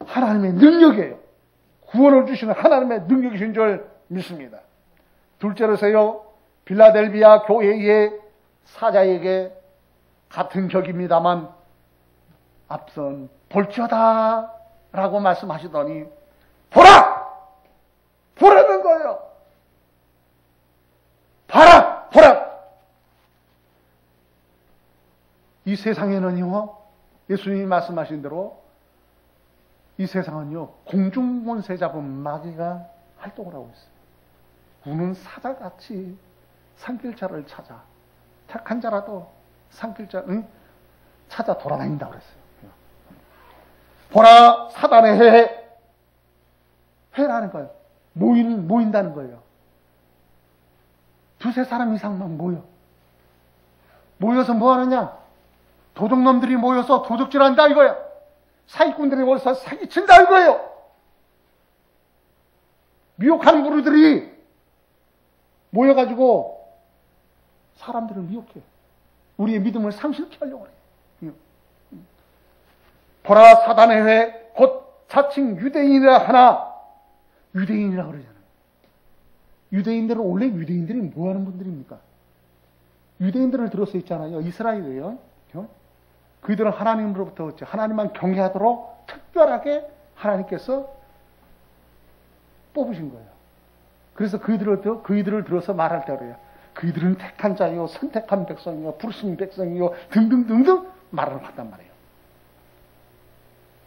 하나님의 능력이에요. 구원을 주시는 하나님의 능력이신 줄 믿습니다. 둘째로서요, 빌라델비아 교회의 사자에게 같은 격입니다만 앞선 볼지어다 라고 말씀하시더니 보라! 보라는 거예요. 봐라! 보라! 이 세상에는요, 예수님이 말씀하신 대로 이 세상은요, 공중권세 잡은 마귀가 활동을 하고 있어요. 우는 사자같이 산길자를 찾아, 착한 자라도 산길자 찾아 돌아다닌다고 그랬어요. 보라, 사단의 해라는 거예요. 모인다는 거예요. 두세 사람 이상만 모여서 뭐 하느냐? 도둑놈들이 모여서 도둑질한다 이거야. 사기꾼들이 모여서 사기친다 이거예요. 미혹하는 부류들이 모여가지고 사람들을 미혹해. 우리의 믿음을 상실케 하려고 해요. 보라, 사단의 회, 곧 자칭 유대인이라 하나. 유대인이라 그러잖아요. 유대인들은 원래 유대인들이 뭐 하는 분들입니까? 유대인들을 들어서 있잖아요. 이스라엘이에요. 그들은 하나님으로부터 하나님만 경외하도록 특별하게 하나님께서 뽑으신 거예요. 그래서 그이들을 들어서 말할 때 그래요. 그이들은 택한 자요, 선택한 백성이요, 부르신 백성이요, 등등등등 말을 한단 말이에요.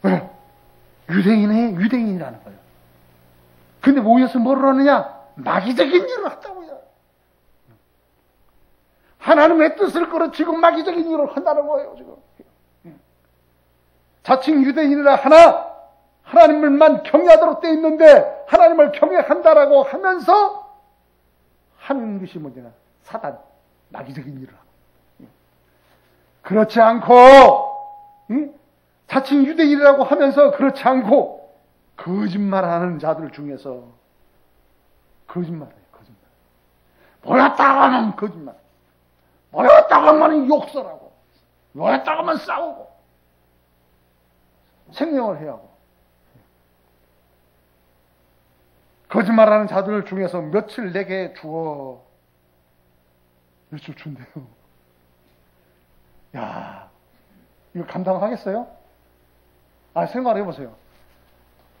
왜? 유대인이라는 거예요. 근데 모여서 뭐를 하느냐? 마귀적인 일을 한다고요. 하나님의 뜻을 거르치고 마귀적인 일을 한다는 거예요, 지금. 자칭 유대인이라 하나, 하나님을만 경외하도록 되어 있는데, 하나님을 경외한다라고 하면서 하는 것이 뭐냐? 사단, 마귀적인 일을 하고. 그렇지 않고, 자칭 유대인이라고 하면서 그렇지 않고, 거짓말하는 자들 중에서, 거짓말해요, 거짓말. 모였다고 하면 거짓말. 모였다고 하면 욕설하고, 모였다고 하면 싸우고, 생명을 해야 하고. 거짓말하는 자들 중에서 며칠 내게 주어. 며칠 준대요. 야, 이거 감당하겠어요? 생각을 해보세요.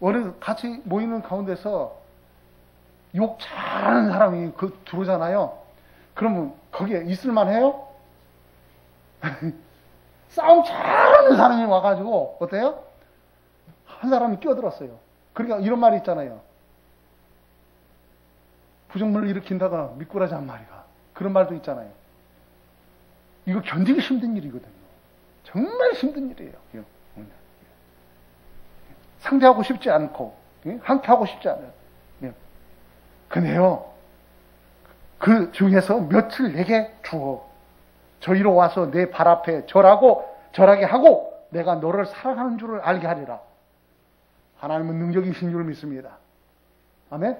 어느 같이 모이는 가운데서 욕 잘하는 사람이 들어오잖아요. 그러면 거기에 있을만해요? 싸움 잘하는 사람이 와가지고 어때요? 한 사람이 끼어들었어요. 그러니까 이런 말이 있잖아요. 부정물을 일으킨다가 미꾸라지 한 마리가. 그런 말도 있잖아요. 이거 견디기 힘든 일이거든요. 정말 힘든 일이에요. 상대하고 싶지 않고, 항퇴하고 싶지 않아요. 근데요, 그 중에서 며칠 내게 주어. 저희로 와서 내 발 앞에 절하게 하고, 내가 너를 사랑하는 줄을 알게 하리라. 하나님은 능력이신 줄 믿습니다. 아멘?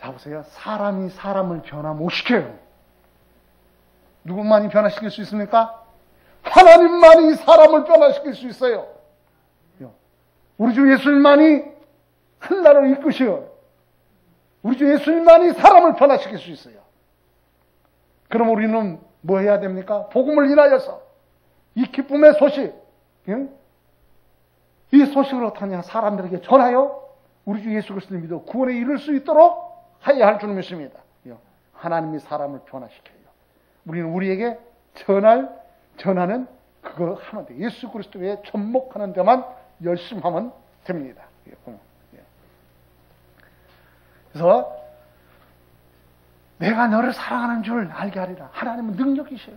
자, 보세요. 사람이 사람을 변화 못 시켜요. 누구만이 변화시킬 수 있습니까? 하나님만이 사람을 변화시킬 수 있어요. 우리 주 예수님만이 한 나라를 이끄셔요. 우리 주 예수님만이 사람을 변화시킬 수 있어요. 그럼 우리는 뭐 해야 됩니까? 복음을 인하여서 이 기쁨의 소식, 이 소식을 어떠냐? 사람들에게 전하여 우리 주 예수 그리스도를 믿어 구원에 이를 수 있도록 하여야 할 줄 믿습니다. 하나님이 사람을 변화시켜요. 우리는 우리에게 전하는 그거 하면 돼. 예수 그리스도에 접목하는 데만 열심히 하면 됩니다. 그래서 내가 너를 사랑하는 줄 알게 하리라. 하나님은 능력이셔요.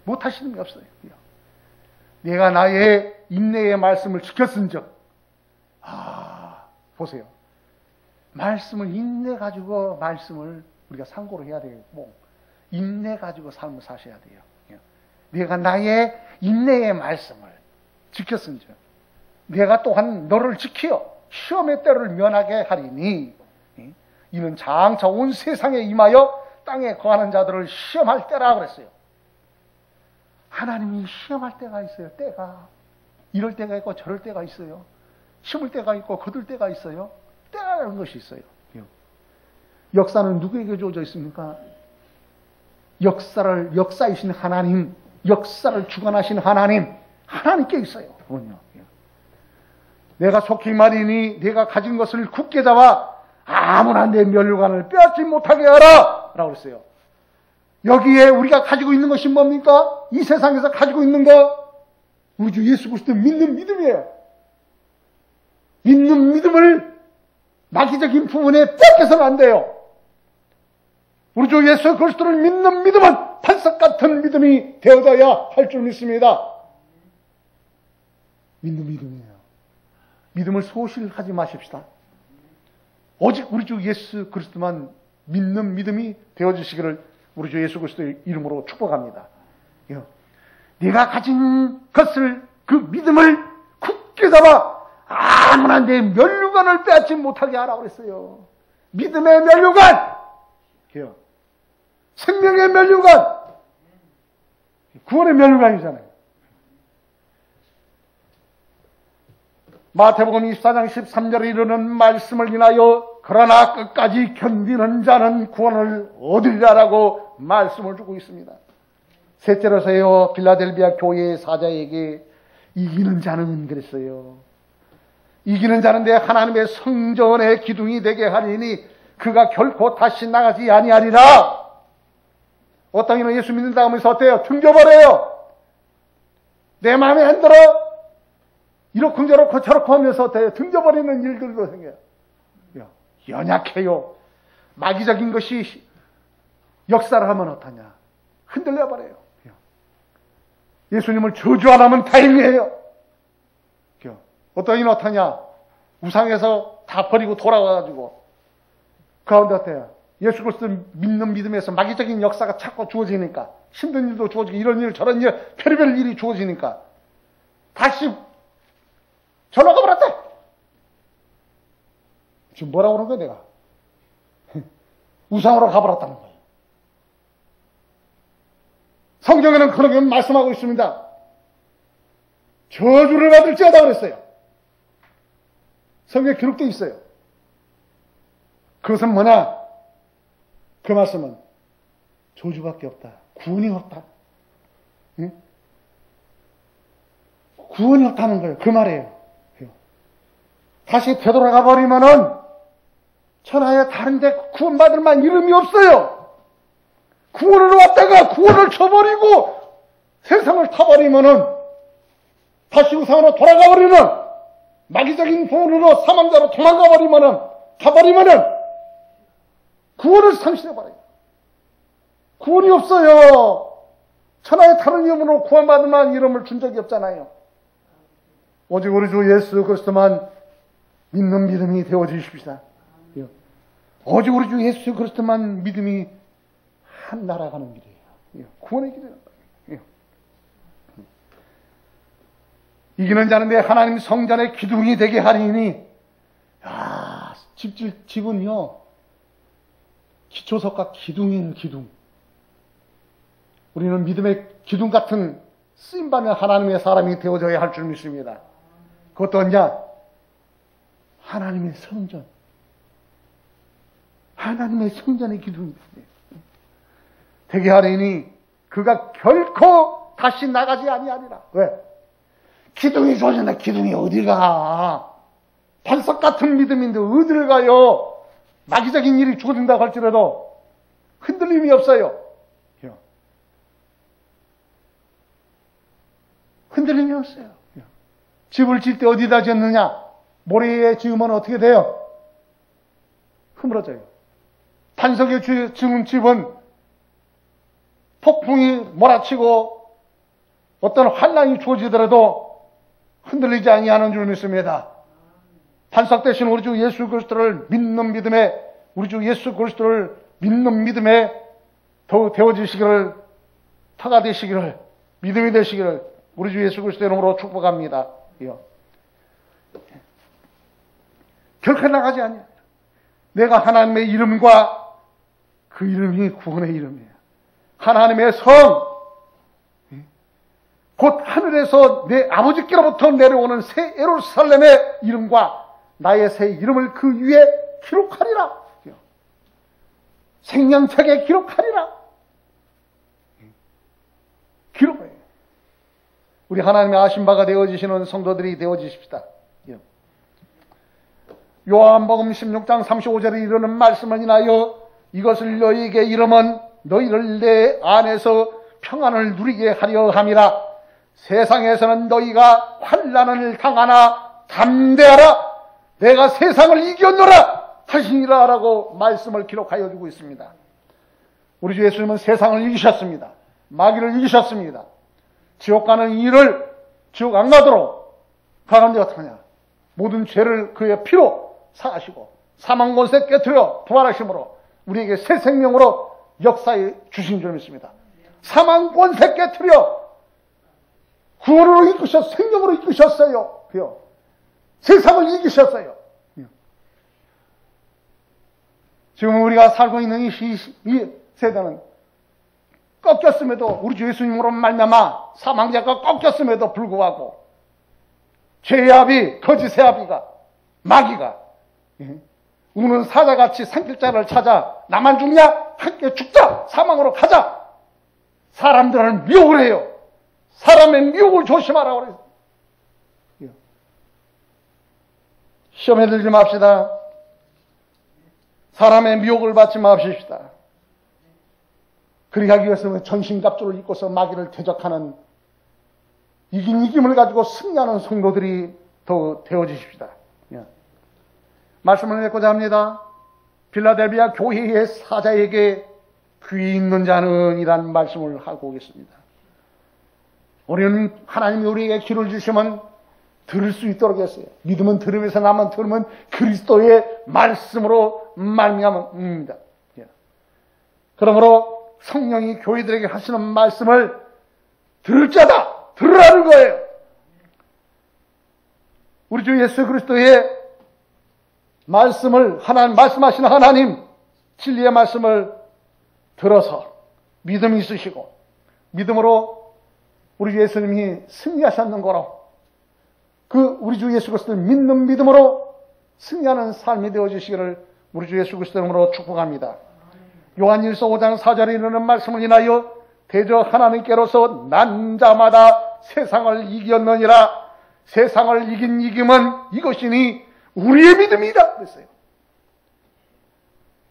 못하시는 게 없어요. 내가 나의 인내의 말씀을 지켰은즉, 보세요. 말씀을 인내 가지고 말씀을 우리가 상고를 해야 되고, 인내 가지고 삶을 사셔야 돼요. 내가 나의 인내의 말씀을 지켰은즉, 내가 또한 너를 지키어 시험의 때를 면하게 하리니, 이는 장차 온 세상에 임하여 땅에 거하는 자들을 시험할 때라 그랬어요. 하나님이 시험할 때가 있어요. 때가. 이럴 때가 있고 저럴 때가 있어요. 심을 때가 있고 거둘 때가 있어요. 때라는 것이 있어요. 역사는 누구에게 주어져 있습니까? 역사이신 하나님, 역사를 주관하신 하나님께 있어요. 그건요. 내가 속히 말이니 내가 가진 것을 굳게 잡아 아무나 내 면류관을 빼앗지 못하게 하라! 라고 그랬어요. 여기에 우리가 가지고 있는 것이 뭡니까? 이 세상에서 가지고 있는 거, 우리 주 예수 그리스도 믿는 믿음이에요. 믿는 믿음을 마귀적인 부분에 뺏겨서는 안 돼요. 우리 주 예수 그리스도를 믿는 믿음은 반석 같은 믿음이 되어져야 할 줄 믿습니다. 믿는 믿음이에요. 믿음을 소실하지 마십시다. 오직 우리 주 예수 그리스도만 믿는 믿음이 되어주시기를 우리 주 예수 그리스도의 이름으로 축복합니다. 네가 가진 것을, 그 믿음을 굳게 잡아 아무나 내 면류관을 빼앗지 못하게 하라고 그랬어요. 믿음의 면류관, 생명의 면류관, 구원의 면류관이잖아요. 마태복음 24장 13절에 이르는 말씀을 인하여 그러나 끝까지 견디는 자는 구원을 얻으리라라고 말씀을 주고 있습니다. 셋째로서요, 빌라델비아 교회의 사자에게 이기는 자는 그랬어요. 이기는 자는 내 하나님의 성전의 기둥이 되게 하리니 그가 결코 다시 나가지 아니하리라. 어떤 이는 예수 믿는다 하면서 어때요? 튕겨버려요. 내 마음에 안 들어. 이렇고 저렇고 저렇고 하면서 어때요? 튕겨버리는 일들도 생겨요. 연약해요. 마귀적인 것이 역사를 하면 어떠냐? 흔들려버려요. 예수님을 저주 안 하면 다행이에요. 어떤 이는 어떠냐? 우상에서 다 버리고 돌아와가지고 그 가운데 어때요? 예수 그리스도 믿는 믿음에서 마귀적인 역사가 자꾸 주어지니까, 힘든 일도 주어지고 이런 일 저런 일 별의별 일이 주어지니까 다시 전화가 버렸대. 지금 뭐라고 그러는 거야 내가? 우상으로 가버렸다는 거예요. 성경에는 그렇게 말씀하고 있습니다. 저주를 받을지어다 그랬어요. 성경에 기록되어 있어요. 그것은 뭐냐? 그 말씀은 저주밖에 없다. 구원이 없다. 응? 구원이 없다는 거예요. 그 말이에요. 다시 되돌아가 버리면은 천하에 다른데 구원받을 만 이름이 없어요. 구원을 왔다가 구원을 쳐버리고 세상을 타버리면은 다시 우상으로 돌아가 버리는 마귀적인 부분으로 사망자로 도망가 버리면은 가버리면은 구원을 상실해버려요. 구원이 없어요. 천하에 다른 이름으로 구원받을 만한 이름을 준 적이 없잖아요. 오직 우리 주 예수 그리스도만 믿는 믿음이 되어주십시다. 오직 우리 주 예수 그리스도만 믿음이 한 날아가는 길이에요. 구원의 길이에요. 이기는 자는 내 하나님 성전의 기둥이 되게 하리니, 집은요, 기초석과 기둥이에요, 기둥. 우리는 믿음의 기둥 같은 쓰임받는 하나님의 사람이 되어져야 할 줄 믿습니다. 그것도 언제? 하나님의 성전. 하나님의 성전의 기둥입니다. 되게 하리니 그가 결코 다시 나가지 아니하리라. 왜? 기둥이 좋아진다. 기둥이 어디 가? 반석 같은 믿음인데 어디를 가요? 마귀적인 일이 주어진다고 할지라도 흔들림이 없어요. 흔들림이 없어요. 집을 질 때 어디다 지었느냐? 모래에 지으면 어떻게 돼요? 흐물어져요. 반석에 지은 집은 폭풍이 몰아치고 어떤 환난이 주어지더라도 흔들리지 아니하는 줄 믿습니다. 반석 대신 우리 주 예수 그리스도를 믿는 믿음에, 우리 주 예수 그리스도를 믿는 믿음에 더욱 되어지시기를, 터가 되시기를, 믿음이 되시기를 우리 주 예수 그리스도의 이름으로 축복합니다. 결코 나가지 않냐. 내가 하나님의 이름과 그 이름이 구원의 이름이에요. 하나님의 성, 곧 하늘에서 내 아버지께로부터 내려오는 새 예루살렘의 이름과 나의 새 이름을 그 위에 기록하리라. 생명책에 기록하리라. 기록해. 우리 하나님의 아신 바가 되어지시는 성도들이 되어지십시다. 요한복음 16장 35절에 이르는 말씀을 인하여 이것을 너희에게 이르면 너희를 내 안에서 평안을 누리게 하려 함이라. 세상에서는 너희가 환난을 당하나 담대하라. 내가 세상을 이겼노라 하시니라 라고 말씀을 기록하여 주고 있습니다. 우리 주 예수님은 세상을 이기셨습니다. 마귀를 이기셨습니다. 지옥 가는 이를 지옥 안 가도록 가는데 어떡하냐. 모든 죄를 그의 피로 사하시고 사망 권세 깨뜨려 부활하심으로 우리에게 새 생명으로 역사해 주신 줄 믿습니다. 사망 권세 깨뜨려 구원으로 이끄셨, 생명으로 이끄셨어요. 그요. 세상을 이기셨어요. 지금 우리가 살고 있는 이 세대는 꺾였음에도, 우리 주 예수님으로 말미암아 사망자가 꺾였음에도 불구하고 죄의 아비, 거짓의 아비가, 마귀가 우는 사자같이 산길자를 찾아 나만 죽냐? 함께 죽자! 사망으로 가자! 사람들은 미혹을 해요. 사람의 미혹을 조심하라고 그래요. 시험에 들지 맙시다. 사람의 미혹을 받지 맙시다. 그리하기 위해서는 전신갑주를 입고서 마귀를 대적하는 이김을 가지고 승리하는 성도들이 더 되어지십시다. 말씀을 맺고자 합니다. 필라델비아 교회의 사자에게 귀 있는 자는 이란 말씀을 하고 오겠습니다. 우리는 하나님이 우리에게 귀를 주시면 들을 수 있도록 했어요. 믿음은 들음에서 나면 들으면 그리스도의 말씀으로 말미암습니다. 그러므로 성령이 교회들에게 하시는 말씀을 들을 자다! 들으라는 거예요. 우리 주 예수 그리스도의 말씀을, 말씀하시는 하나님, 진리의 말씀을 들어서 믿음이 있으시고, 믿음으로 우리 주 예수님이 승리하셨는 거로, 우리 주 예수 그리스도를 믿는 믿음으로 승리하는 삶이 되어주시기를 우리 주 예수 그리스도 이름으로 축복합니다. 요한일서 5장 4절에 이르는 말씀을 인하여 대저 하나님께로서 난 자마다 세상을 이겼느니라. 세상을 이긴 이김은 이것이니 우리의 믿음이다 그랬어요.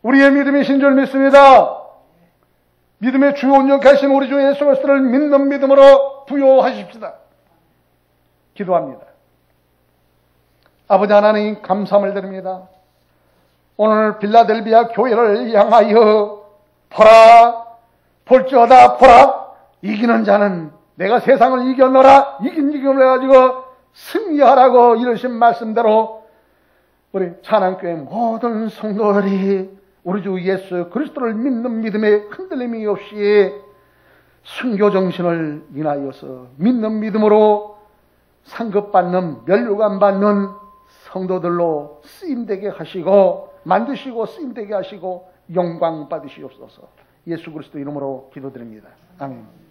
우리의 믿음이신 줄 믿습니다. 믿음의 주 온전하신 우리 주 예수 그리스도를 믿는 믿음으로 부요하십시다. 기도합니다. 아버지 하나님 감사함을 드립니다. 오늘 빌라델비아 교회를 향하여 보라, 볼지어다 보라, 이기는 자는 내가 세상을 이겨노라, 이긴 이김을 가지고 승리하라고 이러신 말씀대로 우리 찬양교회 모든 성도들이 우리 주 예수 그리스도를 믿는 믿음에 흔들림이 없이 순교 정신을 인하여서 믿는 믿음으로 상급받는, 면류관 받는 성도들로 쓰임되게 하시고, 만드시고 쓰임되게 하시고, 영광 받으시옵소서. 예수 그리스도 이름으로 기도드립니다. 아멘.